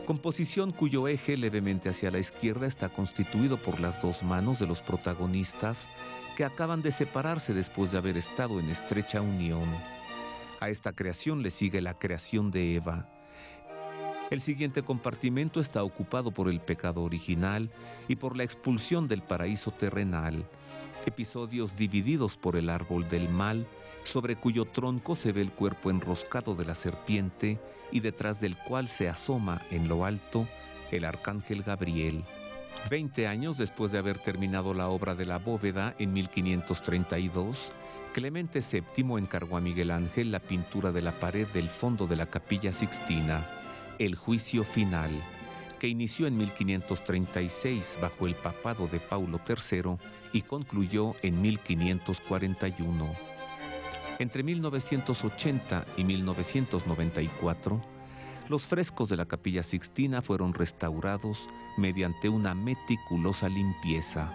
composición cuyo eje levemente hacia la izquierda está constituido por las dos manos de los protagonistas que acaban de separarse después de haber estado en estrecha unión. A esta creación le sigue la creación de Eva. El siguiente compartimento está ocupado por el pecado original y por la expulsión del paraíso terrenal, episodios divididos por el árbol del mal, sobre cuyo tronco se ve el cuerpo enroscado de la serpiente y detrás del cual se asoma en lo alto el arcángel Gabriel. 20 años después de haber terminado la obra de la bóveda en 1532, Clemente VII encargó a Miguel Ángel la pintura de la pared del fondo de la Capilla Sixtina, El Juicio Final, que inició en 1536 bajo el papado de Paulo III y concluyó en 1541. Entre 1980 y 1994, los frescos de la Capilla Sixtina fueron restaurados mediante una meticulosa limpieza.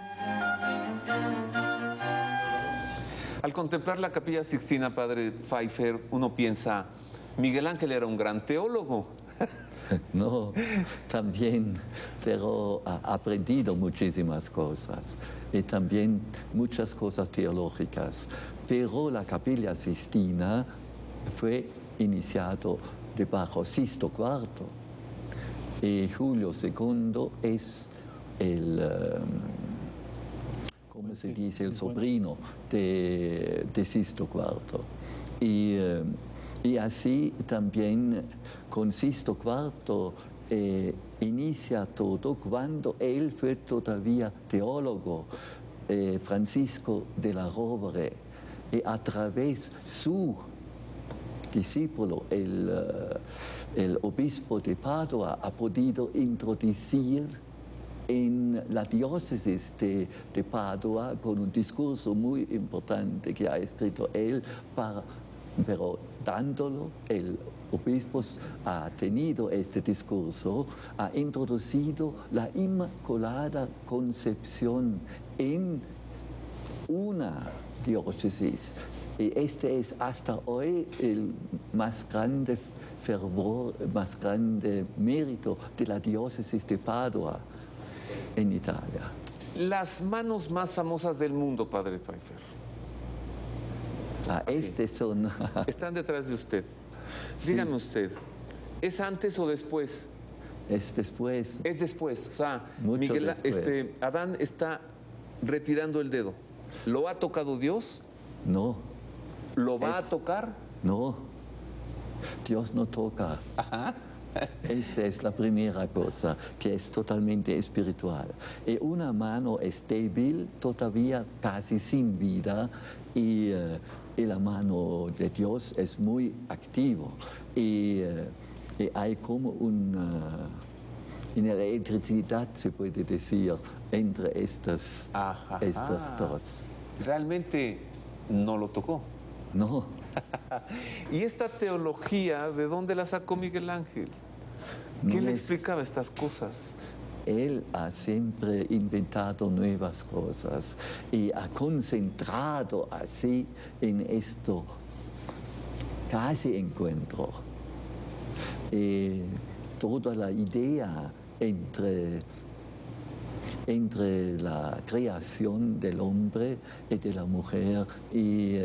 Al contemplar la Capilla Sixtina, padre Pfeiffer, uno piensa, Miguel Ángel era un gran teólogo. No, también, pero ha aprendido muchísimas cosas y también muchas cosas teológicas. Pero la Capilla Sixtina fue iniciado debajo Sisto IV y Julio II es el, ¿cómo se dice? El sobrino de Sisto IV. Y así también con Sisto IV inicia todo cuando él fue todavía teólogo, Francisco de la Rovere, y a través su discípulo, el obispo de Padua, ha podido introducir en la diócesis de Padua con un discurso muy importante que ha escrito él pero dándolo, el obispo ha tenido este discurso, ha introducido la Inmaculada Concepción en una diócesis. Y este es hasta hoy el más grande fervor, más grande mérito de la diócesis de Padua en Italia. Las manos más famosas del mundo, padre Pfeiffer. Son... Están detrás de usted. Sí. Dígame usted, ¿es antes o después? Es después. Es después. O sea, Miguel, Adán está retirando el dedo. ¿Lo ha tocado Dios? No. ¿Lo va a tocar? No. Dios no toca. Ajá. Esta es la primera cosa, que es totalmente espiritual. Y una mano es débil, todavía casi sin vida, y la mano de Dios es muy activo. Y hay como una electricidad, se puede decir, entre estas dos. Realmente no lo tocó. No. ¿Y esta teología, de dónde la sacó Miguel Ángel? ¿Quién le explicaba estas cosas? Él ha siempre inventado nuevas cosas y ha concentrado así en esto casi encuentro. Toda la idea entre la creación del hombre y de la mujer y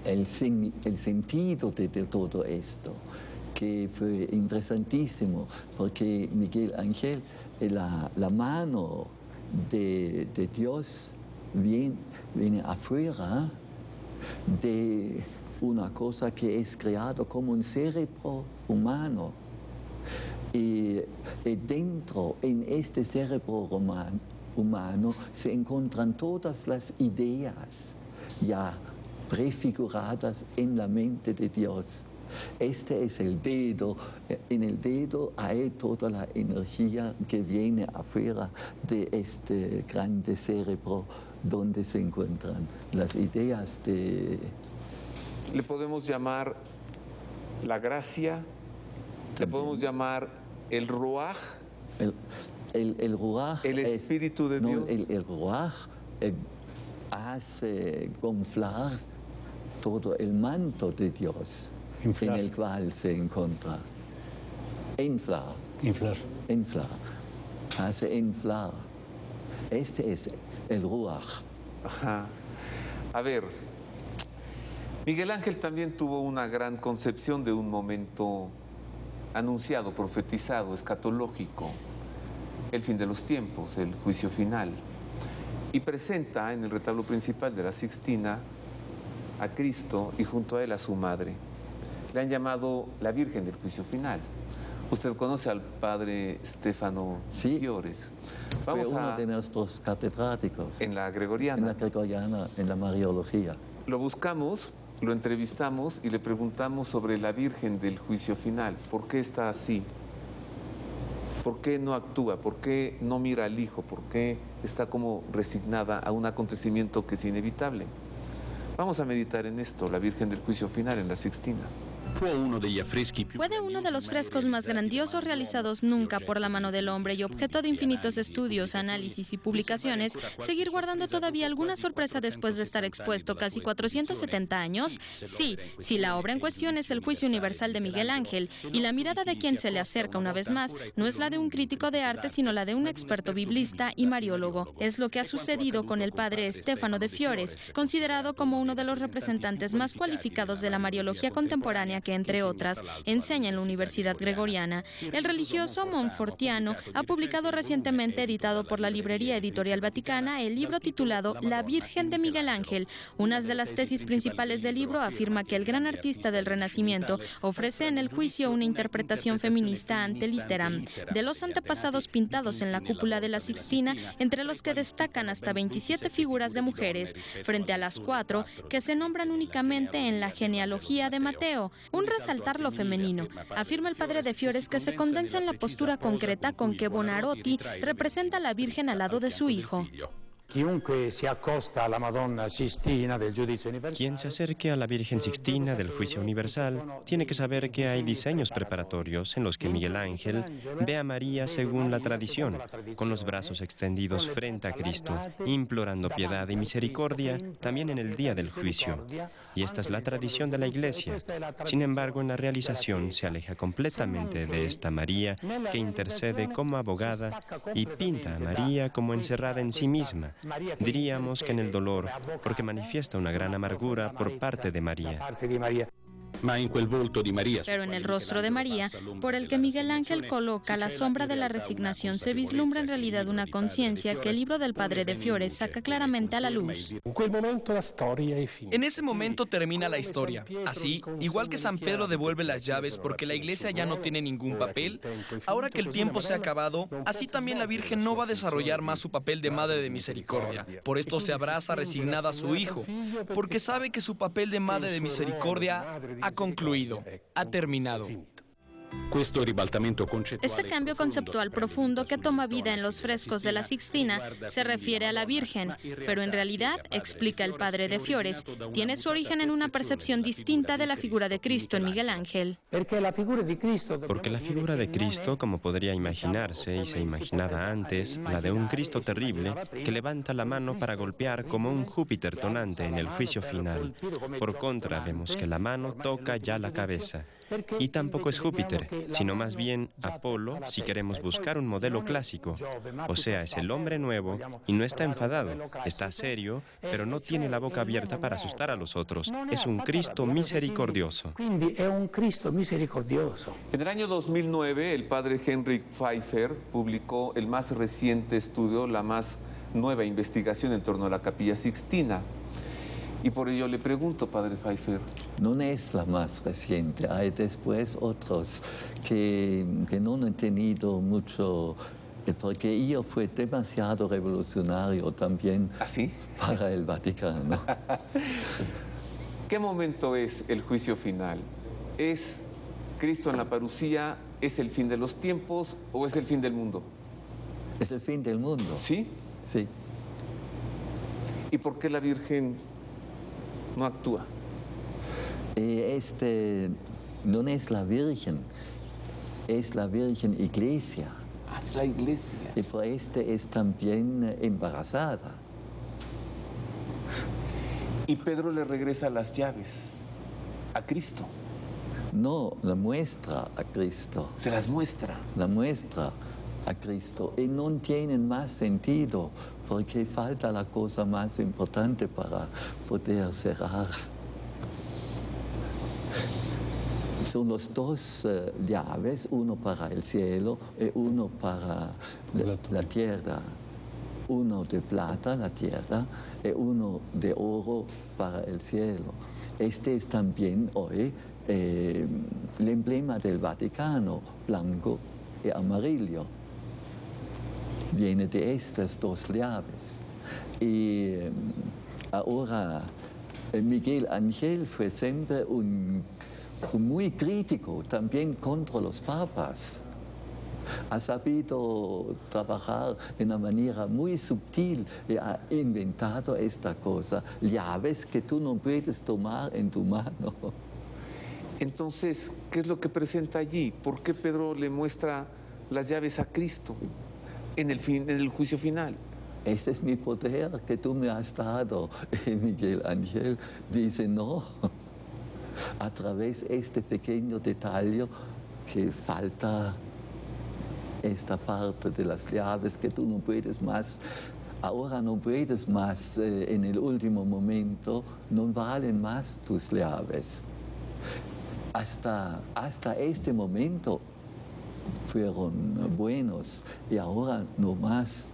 el sentido de todo esto, que fue interesantísimo, porque Miguel Ángel, la mano de Dios viene afuera de una cosa que es creado como un cerebro humano. Y dentro, en este cerebro humano, se encuentran todas las ideas ya prefiguradas en la mente de Dios. Este es el dedo. En el dedo hay toda la energía que viene afuera de este grande cerebro donde se encuentran las ideas de... Le podemos llamar la gracia, le podemos llamar el ruaj. El ruaj el espíritu de Dios. El ruaj ha hace gonflar todo el manto de Dios en el cual se encuentra. Inflar. Hace inflar. Este es el Ruach. Ajá. A ver, Miguel Ángel también tuvo una gran concepción de un momento anunciado, profetizado, escatológico, el fin de los tiempos, el juicio final. Y presenta en el retablo principal de la Sixtina a Cristo y junto a él a su madre. Le han llamado la Virgen del Juicio Final. Usted conoce al padre Stefano Fiores. Fue uno de nuestros catedráticos. En la Gregoriana. En la Gregoriana, en la Mariología. Lo buscamos, lo entrevistamos y le preguntamos sobre la Virgen del Juicio Final. ¿Por qué está así? ¿Por qué no actúa? ¿Por qué no mira al Hijo? ¿Por qué está como resignada a un acontecimiento que es inevitable? Vamos a meditar en esto, la Virgen del Juicio Final en la Sixtina. Fue de uno de los frescos más grandiosos realizados nunca por la mano del hombre y objeto de infinitos estudios, análisis y publicaciones, seguir guardando todavía alguna sorpresa después de estar expuesto casi 470 años. Sí, si la obra en cuestión es el Juicio Universal de Miguel Ángel y la mirada de quien se le acerca una vez más no es la de un crítico de arte sino la de un experto biblista y mariólogo. Es lo que ha sucedido con el padre Stefano de Fiores, considerado como uno de los representantes más cualificados de la mariología contemporánea que, entre otras, enseña en la Universidad Gregoriana. El religioso monfortiano ha publicado recientemente, editado por la Librería Editorial Vaticana, el libro titulado La Virgen de Miguel Ángel. Una de las tesis principales del libro afirma que el gran artista del Renacimiento ofrece en el juicio una interpretación feminista ante litteram de los antepasados pintados en la cúpula de la Sixtina, entre los que destacan hasta 27 figuras de mujeres, frente a las 4 que se nombran únicamente en la genealogía de Mateo. Un resaltar lo femenino. Afirma el padre de Fiores que se condensa en la postura concreta con que Bonarotti representa a la Virgen al lado de su hijo. Quien se acerque a la Virgen Sixtina del Juicio Universal tiene que saber que hay diseños preparatorios en los que Miguel Ángel ve a María según la tradición, con los brazos extendidos frente a Cristo, implorando piedad y misericordia también en el día del juicio. Y esta es la tradición de la Iglesia. Sin embargo, en la realización se aleja completamente de esta María que intercede como abogada y pinta a María como encerrada en sí misma. Diríamos que en el dolor, porque manifiesta una gran amargura por parte de María. Pero en el rostro de María, por el que Miguel Ángel coloca la sombra de la resignación, se vislumbra en realidad una conciencia que el libro del padre de Fiores saca claramente a la luz. En ese momento termina la historia. Así, igual que San Pedro devuelve las llaves porque la Iglesia ya no tiene ningún papel, ahora que el tiempo se ha acabado, así también la Virgen no va a desarrollar más su papel de Madre de Misericordia. Por esto se abraza resignada a su Hijo, porque sabe que su papel de Madre de Misericordia ha concluido, ha terminado. Este cambio conceptual profundo que toma vida en los frescos de la Sixtina se refiere a la Virgen, pero en realidad, explica el padre de Fiores, tiene su origen en una percepción distinta de la figura de Cristo en Miguel Ángel. Porque la figura de Cristo, como podría imaginarse y se imaginaba antes, la de un Cristo terrible que levanta la mano para golpear como un Júpiter tonante en el juicio final. Por contra, vemos que la mano toca ya la cabeza. Y tampoco es Júpiter, sino más bien Apolo, si queremos buscar un modelo clásico. O sea, es el hombre nuevo y no está enfadado, está serio, pero no tiene la boca abierta para asustar a los otros. Es un Cristo misericordioso. En el año 2009, el padre Henrik Pfeiffer publicó el más reciente estudio, la más nueva investigación en torno a la Capilla Sixtina. Y por ello le pregunto, padre Pfeiffer. No es la más reciente, hay después otros que no han tenido mucho, porque ello fue demasiado revolucionario también para el Vaticano. ¿Qué momento es el juicio final? ¿Es Cristo en la parucía? ¿Es el fin de los tiempos o es el fin del mundo? Es el fin del mundo. ¿Sí? Sí. ¿Y por qué la Virgen no actúa? No es la Virgen, es la Virgen Iglesia. Ah, es la Iglesia. Y por es también embarazada. Y Pedro le regresa las llaves a Cristo. No, la muestra a Cristo. Se las muestra. La muestra a Cristo. Y no tienen más sentido porque falta la cosa más importante para poder cerrar. Son los dos llaves, uno para el cielo y uno para la tierra. Uno de plata, la tierra, y uno de oro para el cielo. Este es también hoy el emblema del Vaticano, blanco y amarillo. Viene de estas dos llaves. Y ahora Miguel Ángel fue siempre un muy crítico también contra los papas. Ha sabido trabajar de una manera muy sutil y ha inventado esta cosa, llaves que tú no puedes tomar en tu mano. Entonces, ¿qué es lo que presenta allí? ¿Por qué Pedro le muestra las llaves a Cristo en el juicio final? Este es mi poder que tú me has dado. Y Miguel Ángel dice no. A través de este pequeño detalle que falta esta parte de las llaves que tú no puedes más, ahora no puedes más en el último momento, no valen más tus llaves. Hasta este momento fueron buenos y ahora no más.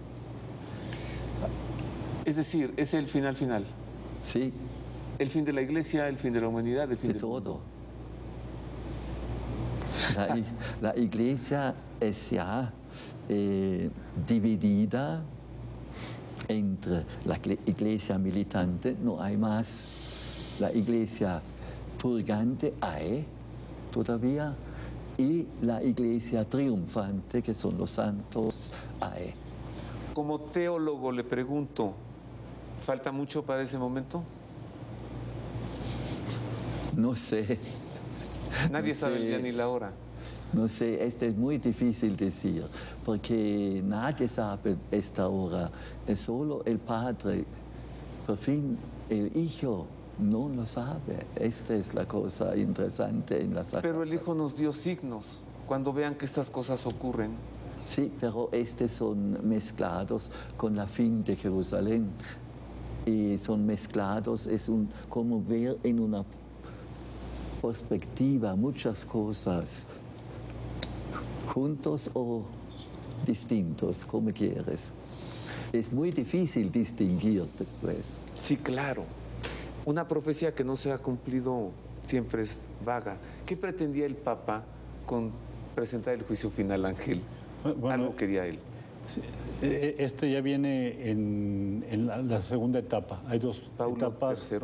Es decir, es el final final. Sí. El fin de la iglesia, el fin de la humanidad, el fin de del todo. Mundo. La iglesia es ya dividida entre la iglesia militante, no hay más. La iglesia purgante hay todavía, y la iglesia triunfante, que son los santos, hay. Como teólogo le pregunto, ¿falta mucho para ese momento? No sé. Nadie sabe el día ni la hora. No sé, esto es muy difícil decir, porque nadie sabe esta hora. Es solo el Padre. Por fin, el Hijo no lo sabe. Esta es la cosa interesante en la Sagrada. Pero el Hijo nos dio signos cuando vean que estas cosas ocurren. Sí, pero estos son mezclados con la fin de Jerusalén. Y son mezclados, es como ver en una perspectiva muchas cosas juntos o distintos, como quieres. Es muy difícil distinguir después. Sí, claro. Una profecía que no se ha cumplido siempre es vaga. ¿Qué pretendía el Papa con presentar el juicio final, Ángel? Bueno, algo quería él. Este ya viene en la segunda etapa. Hay dos etapas. III.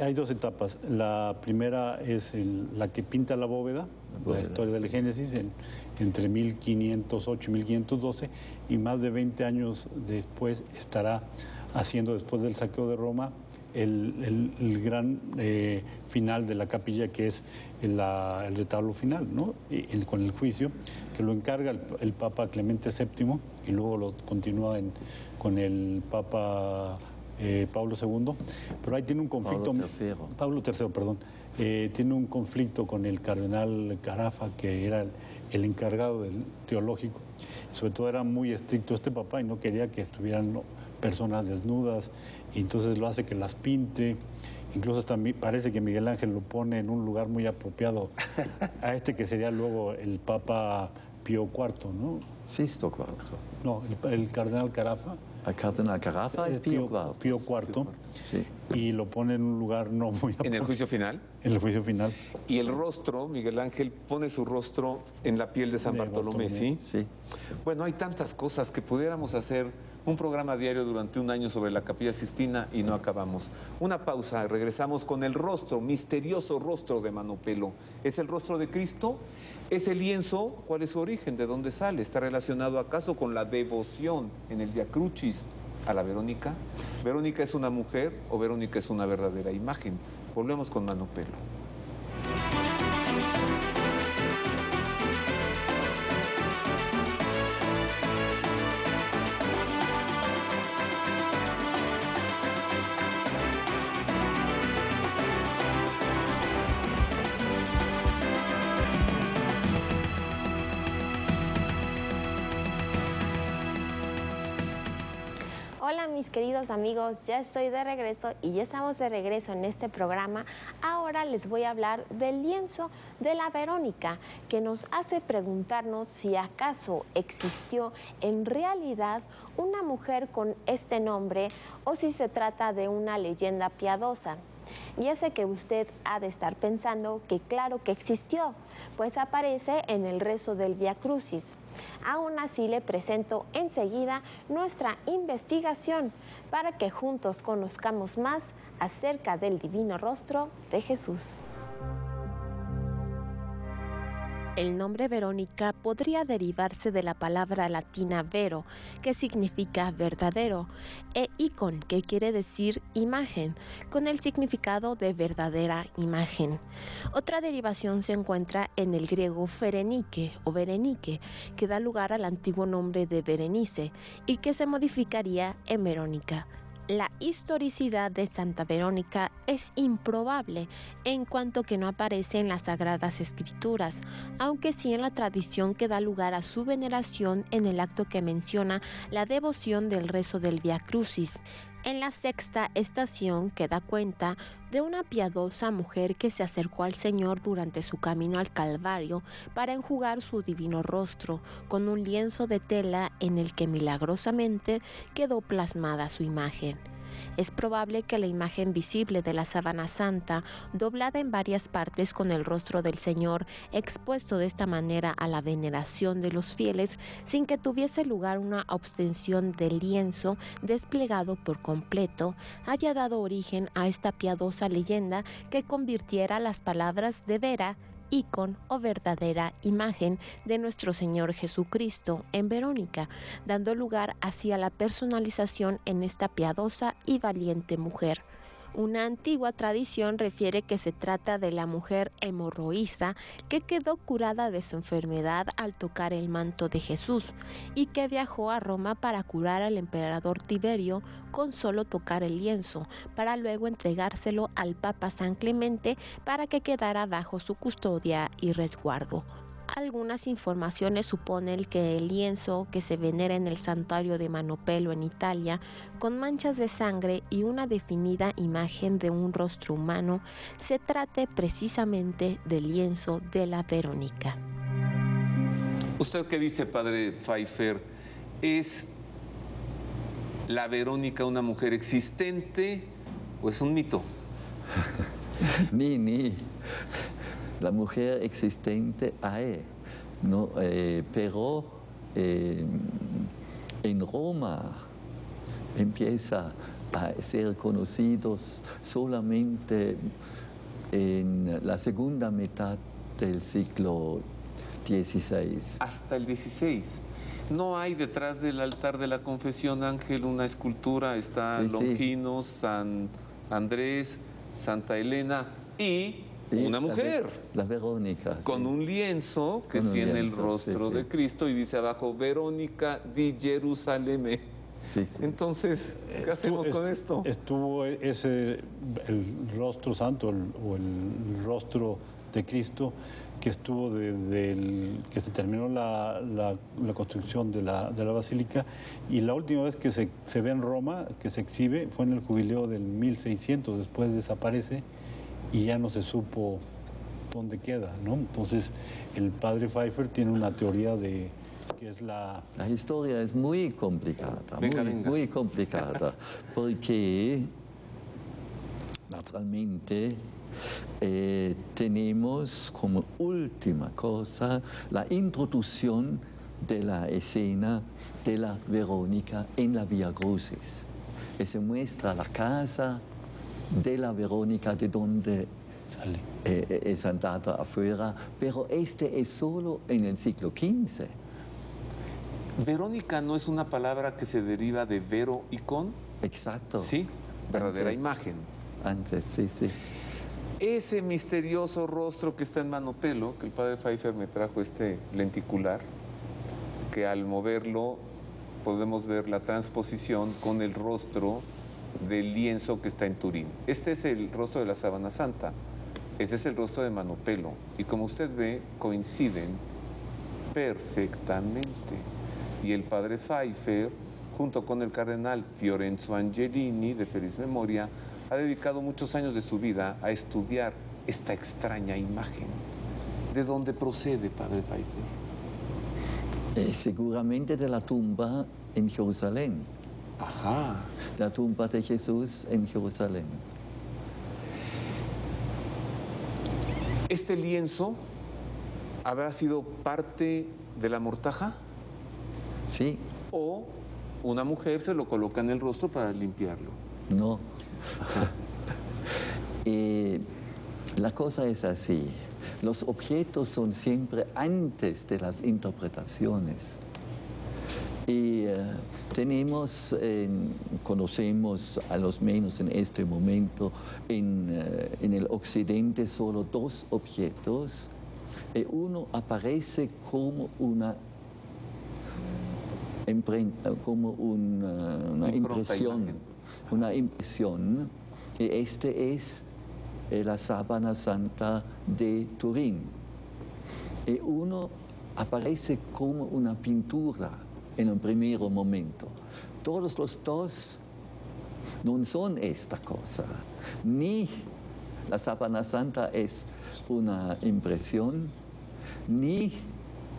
Hay dos etapas. La primera es la que pinta la bóveda, la historia del Génesis, entre 1508 y 1512, y más de 20 años después estará haciendo, después del saqueo de Roma, el gran final de la capilla, que es el retablo final, ¿no? Con el juicio, que lo encarga el Papa Clemente VII, y luego lo continúa con el Papa Pablo II, pero ahí tiene un conflicto. Pablo III, perdón. Tiene un conflicto con el cardenal Carafa, que era el encargado del teológico. Sobre todo era muy estricto este papá y no quería que estuvieran personas desnudas, y entonces lo hace que las pinte. Incluso también parece que Miguel Ángel lo pone en un lugar muy apropiado a este que sería luego el Papa Pío IV, ¿no? Sixto IV. No, el cardenal Carafa. El cardenal Carafa es Pío IV. Pío IV. Sí. Y lo pone en un lugar no muy apropiado. ¿En el juicio final? En el juicio final. Y el rostro, Miguel Ángel pone su rostro en la piel de San Bartolomé, ¿sí? Sí. Bueno, hay tantas cosas que pudiéramos hacer un programa diario durante un año sobre la Capilla Sixtina y no acabamos. Una pausa, regresamos con el rostro, misterioso rostro de Manopelo. ¿Es el rostro de Cristo? ¿Es el lienzo? ¿Cuál es su origen? ¿De dónde sale? ¿Está relacionado acaso con la devoción en el Via Crucis a la Verónica? ¿Verónica es una mujer o Verónica es una verdadera imagen? Volvemos con Manopelo. Hola mis queridos amigos, ya estoy de regreso y ya estamos de regreso en este programa. Ahora les voy a hablar del lienzo de la Verónica, que nos hace preguntarnos si acaso existió en realidad una mujer con este nombre o si se trata de una leyenda piadosa. Ya sé que usted ha de estar pensando que claro que existió, pues aparece en el rezo del Vía Crucis. Aún así le presento enseguida nuestra investigación para que juntos conozcamos más acerca del divino rostro de Jesús. El nombre Verónica podría derivarse de la palabra latina vero, que significa verdadero, e icon, que quiere decir imagen, con el significado de verdadera imagen. Otra derivación se encuentra en el griego ferenike o berenique, que da lugar al antiguo nombre de Berenice y que se modificaría en Verónica. La historicidad de Santa Verónica es improbable en cuanto que no aparece en las Sagradas Escrituras, aunque sí en la tradición que da lugar a su veneración en el acto que menciona la devoción del rezo del Vía Crucis. En la sexta estación que da cuenta de una piadosa mujer que se acercó al Señor durante su camino al Calvario para enjugar su divino rostro con un lienzo de tela en el que milagrosamente quedó plasmada su imagen. Es probable que la imagen visible de la sábana santa, doblada en varias partes con el rostro del Señor, expuesto de esta manera a la veneración de los fieles, sin que tuviese lugar una obtención del lienzo desplegado por completo, haya dado origen a esta piadosa leyenda que convirtiera las palabras de vera, icon o verdadera imagen de nuestro Señor Jesucristo en Verónica, dando lugar así a la personalización en esta piadosa y valiente mujer. Una antigua tradición refiere que se trata de la mujer hemorroísa que quedó curada de su enfermedad al tocar el manto de Jesús y que viajó a Roma para curar al emperador Tiberio con solo tocar el lienzo, para luego entregárselo al Papa San Clemente para que quedara bajo su custodia y resguardo. Algunas informaciones suponen que el lienzo que se venera en el santuario de Manopelo en Italia, con manchas de sangre y una definida imagen de un rostro humano, se trate precisamente del lienzo de la Verónica. ¿Usted qué dice, padre Pfeiffer? ¿Es la Verónica una mujer existente o es un mito? Ni. La mujer existente hay, ¿no? Pero en Roma empieza a ser conocidos solamente en la segunda mitad del siglo XVI. Hasta el XVI. No hay detrás del altar de la Confesión, Ángel, una escultura. Está Longinos, San Andrés, Santa Elena y una mujer, la Verónica, con un lienzo que tiene el rostro de Cristo y dice abajo, Verónica di Jerusalem. Entonces, ¿qué hacemos con esto? Estuvo el rostro santo o el rostro de Cristo que estuvo desde que se terminó la construcción de la basílica, y la última vez que se ve en Roma, que se exhibe, fue en el jubileo del 1600, después desaparece y ya no se supo dónde queda, ¿no? Entonces, el padre Pfeiffer tiene una teoría de que es la... La historia es muy complicada, muy complicada, porque naturalmente tenemos como última cosa la introducción de la escena de la Verónica en la Vía Crucis. Se muestra la casa de la Verónica, de donde es andada afuera, pero es solo en el siglo XV. Verónica no es una palabra que se deriva de vero y con. Exacto. Sí, verdadera imagen. Antes, sí. Ese misterioso rostro que está en Manopelo, que el padre Pfeiffer me trajo este lenticular, que al moverlo podemos ver la transposición con el rostro del lienzo que está en Turín. Este es el rostro de la sábana santa, este es el rostro de Manopelo, y como usted ve, coinciden perfectamente. Y el padre Pfeiffer, junto con el cardenal Fiorenzo Angelini, de feliz memoria, ha dedicado muchos años de su vida a estudiar esta extraña imagen. ¿De dónde procede, padre Pfeiffer? Seguramente de la tumba en Jerusalén. Ajá. La tumba de Jesús en Jerusalén. ¿Este lienzo habrá sido parte de la mortaja? Sí. ¿O una mujer se lo coloca en el rostro para limpiarlo? No. La cosa es así. Los objetos son siempre antes de las interpretaciones. Y conocemos a los menos en este momento en el occidente solo dos objetos. Uno aparece como una impresión, y este es la sábana santa de Turín. Y uno aparece como una pintura en un primer momento. Todos los dos no son esta cosa. Ni la sábana santa es una impresión, ni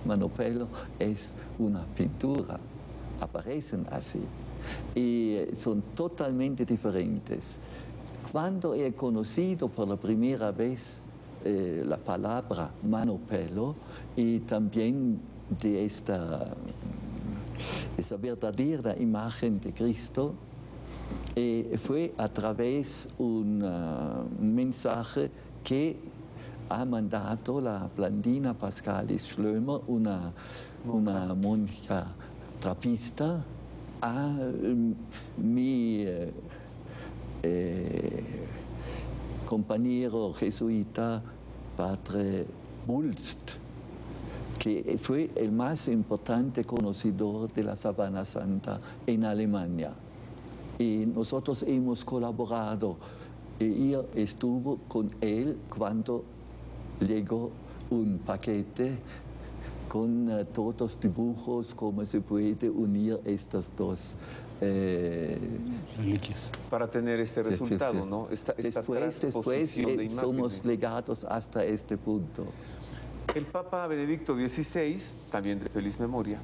Manopelo es una pintura. Aparecen así y son totalmente diferentes. Cuando he conocido por la primera vez la palabra Manopelo y también de esta verdadera imagen de Cristo, fue a través de un mensaje que ha mandado la Blandina Pascalis Schlömer, una monja trapista, a mi compañero jesuita, padre Wulst, que fue el más importante conocedor de la Sábana Santa en Alemania. Y nosotros hemos colaborado. Y yo estuve con él cuando llegó un paquete con todos los dibujos, cómo se puede unir estas dos reliquias. Para tener este resultado, ¿no? Después somos legados hasta este punto. El Papa Benedicto XVI, también de feliz memoria,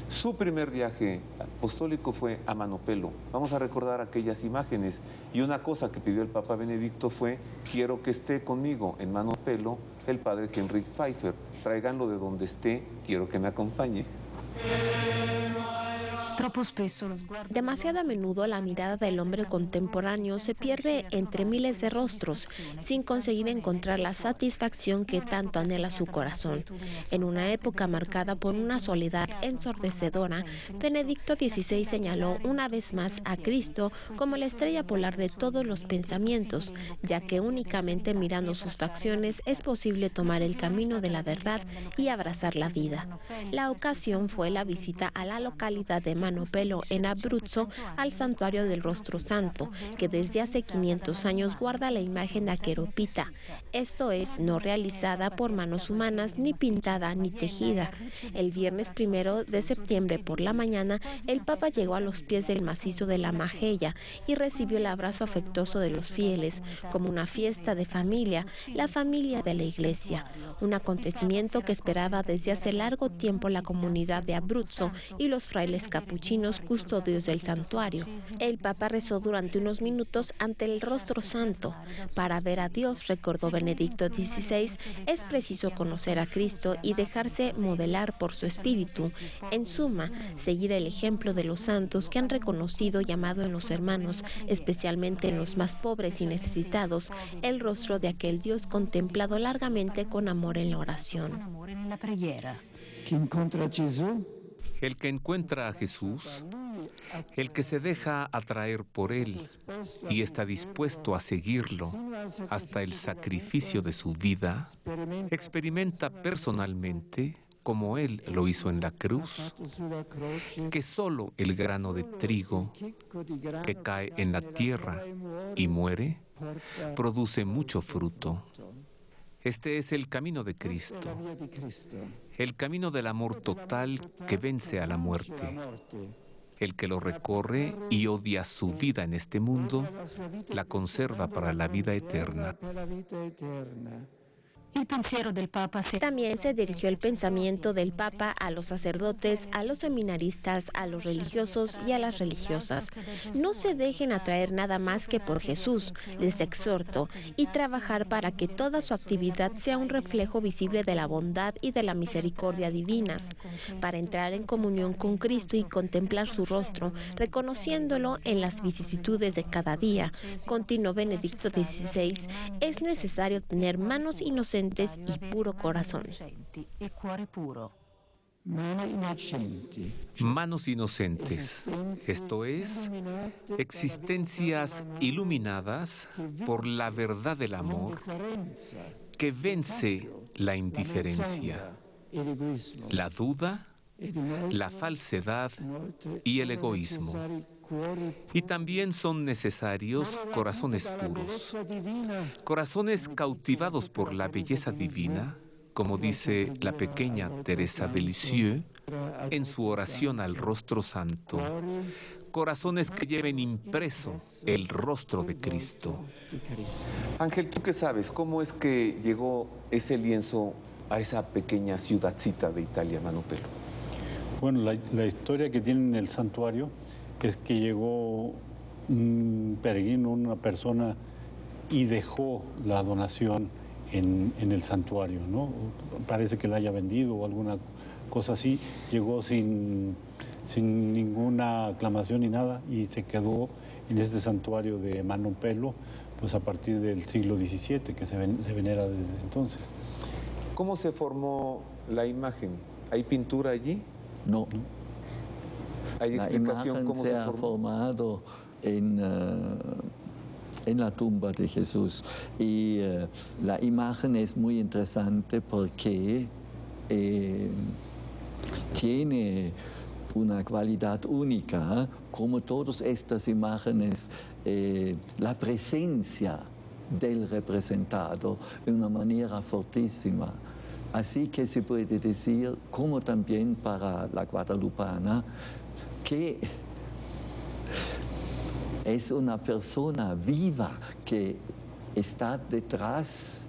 su primer viaje apostólico fue a Manopelo. Vamos a recordar aquellas imágenes. Y una cosa que pidió el Papa Benedicto fue: quiero que esté conmigo en Manopelo el padre Henrik Pfeiffer. Tráiganlo de donde esté, quiero que me acompañe. Demasiado a menudo la mirada del hombre contemporáneo se pierde entre miles de rostros, sin conseguir encontrar la satisfacción que tanto anhela su corazón. En una época marcada por una soledad ensordecedora, Benedicto XVI señaló una vez más a Cristo como la estrella polar de todos los pensamientos, ya que únicamente mirando sus facciones es posible tomar el camino de la verdad y abrazar la vida. La ocasión fue la visita a la localidad de Manopelo, en Abruzzo, al santuario del Rostro Santo, que desde hace 500 años guarda la imagen aqueropita, esto es, no realizada por manos humanas, ni pintada ni tejida. El viernes 1 de septiembre por la mañana, el Papa llegó a los pies del macizo de la Majella y recibió el abrazo afectuoso de los fieles, como una fiesta de familia, la familia de la Iglesia, un acontecimiento que esperaba desde hace largo tiempo la comunidad de Abruzzo y los frailes capuchinos custodios del santuario. El Papa rezó durante unos minutos ante el Rostro Santo. Para ver a Dios, recordó Benedicto XVI, es preciso conocer a Cristo y dejarse modelar por su espíritu. En suma, seguir el ejemplo de los santos que han reconocido y amado en los hermanos, especialmente en los más pobres y necesitados, el rostro de aquel Dios contemplado largamente con amor en la oración. El que encuentra a Jesús, el que se deja atraer por Él y está dispuesto a seguirlo hasta el sacrificio de su vida, experimenta personalmente, como Él lo hizo en la cruz, que solo el grano de trigo que cae en la tierra y muere, produce mucho fruto. Este es el camino de Cristo, el camino del amor total que vence a la muerte. El que lo recorre y odia su vida en este mundo, la conserva para la vida eterna. También se dirigió el pensamiento del Papa a los sacerdotes, a los seminaristas, a los religiosos y a las religiosas. No se dejen atraer nada más que por Jesús, les exhorto, y trabajar para que toda su actividad sea un reflejo visible de la bondad y de la misericordia divinas, para entrar en comunión con Cristo y contemplar su rostro, reconociéndolo en las vicisitudes de cada día. Continuó Benedicto XVI, es necesario tener manos inocentes y puro corazón. Manos inocentes, esto es, existencias iluminadas por la verdad del amor que vence la indiferencia, la duda, la falsedad y el egoísmo. Y también son necesarios corazones puros, corazones cautivados por la belleza divina, como dice la pequeña Teresa de Lisieux en su oración al rostro santo, corazones que lleven impreso el rostro de Cristo. Ángel, ¿tú qué sabes? ¿Cómo es que llegó ese lienzo a esa pequeña ciudadcita de Italia, Mano Pelo? Bueno, la historia que tiene en el santuario es que llegó un peregrino, una persona, y dejó la donación en el santuario, ¿no? Parece que la haya vendido o alguna cosa así. Llegó sin ninguna aclamación ni nada y se quedó en este santuario de Mano Pelo, pues a partir del siglo XVII, que se venera desde entonces. ¿Cómo se formó la imagen? ¿Hay pintura allí? No. ¿Hay explicación la imagen cómo se ha formado en la tumba de Jesús. Y la imagen es muy interesante porque tiene una cualidad única, como todas estas imágenes, la presencia del representado de una manera fortísima. Así que se puede decir, como también para la guadalupana, que es una persona viva que está detrás.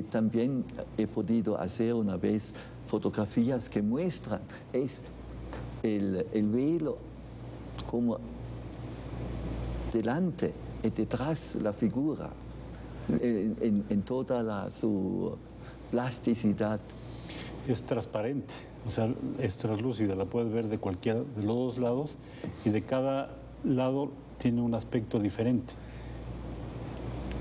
También he podido hacer una vez fotografías que muestran el velo como delante y detrás la figura, en toda su plasticidad. Es transparente, o sea, es translúcida, la puedes ver de cualquiera de los dos lados y de cada lado tiene un aspecto diferente.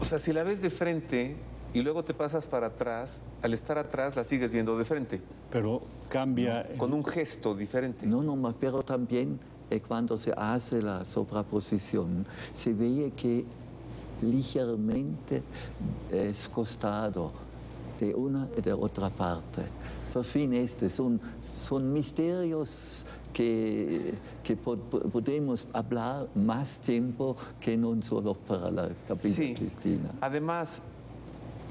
O sea, si la ves de frente y luego te pasas para atrás, al estar atrás la sigues viendo de frente. Pero cambia... Con un gesto diferente. No, pero también cuando se hace la sobreposición, se ve que ligeramente es costado de una y de otra parte. Por fin, son misterios que podemos hablar más tiempo que no solo para la Capilla Sixtina. Además,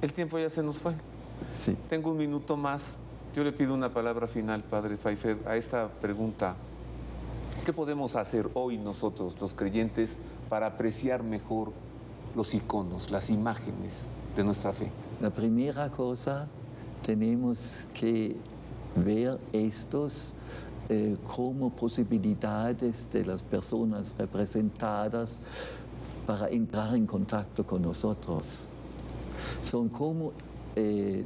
el tiempo ya se nos fue. Sí. Tengo un minuto más. Yo le pido una palabra final, Padre Pfeiffer, a esta pregunta. ¿Qué podemos hacer hoy nosotros, los creyentes, para apreciar mejor los iconos, las imágenes de nuestra fe? La primera cosa, tenemos que ver estos como posibilidades de las personas representadas para entrar en contacto con nosotros. Son como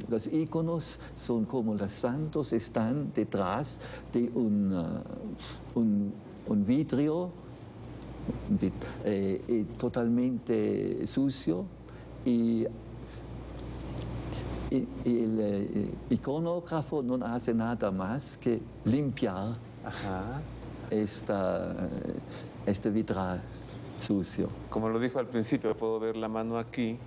los íconos, son como los santos, están detrás de un vidrio totalmente sucio y el iconógrafo no hace nada más que limpiar este vitral sucio. Como lo dijo al principio, puedo ver la mano aquí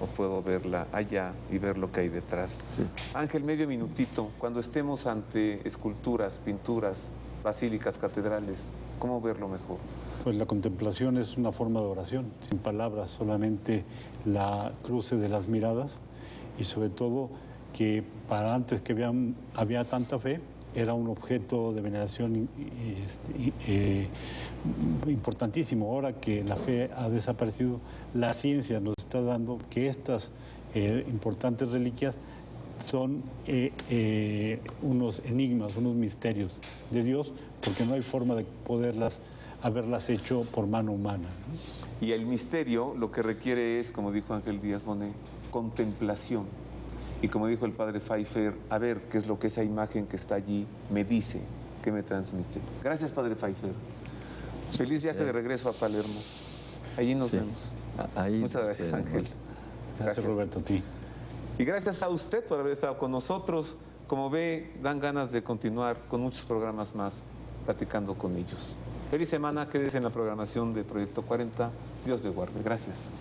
o puedo verla allá y ver lo que hay detrás. Sí. Ángel, medio minutito, cuando estemos ante esculturas, pinturas, basílicas, catedrales, ¿cómo verlo mejor? Pues la contemplación es una forma de oración, sin palabras, solamente la cruce de las miradas y sobre todo que para antes que había tanta fe, era un objeto de veneración importantísimo. Ahora que la fe ha desaparecido, la ciencia nos está dando que estas importantes reliquias son unos enigmas, unos misterios de Dios, porque no hay forma de haberlas hecho por mano humana, ¿no? Y el misterio lo que requiere es, como dijo Ángel Díaz Bonet, contemplación. Y como dijo el padre Pfeiffer, a ver qué es lo que esa imagen que está allí me dice, qué me transmite. Gracias, padre Pfeiffer. Feliz viaje de regreso a Palermo. Allí nos vemos. Muchas gracias, Ángel. Gracias, Roberto, a ti. Y gracias a usted por haber estado con nosotros. Como ve, dan ganas de continuar con muchos programas más, platicando con ellos. Feliz semana, quédese en la programación de Proyecto 40. Dios le guarde. Gracias.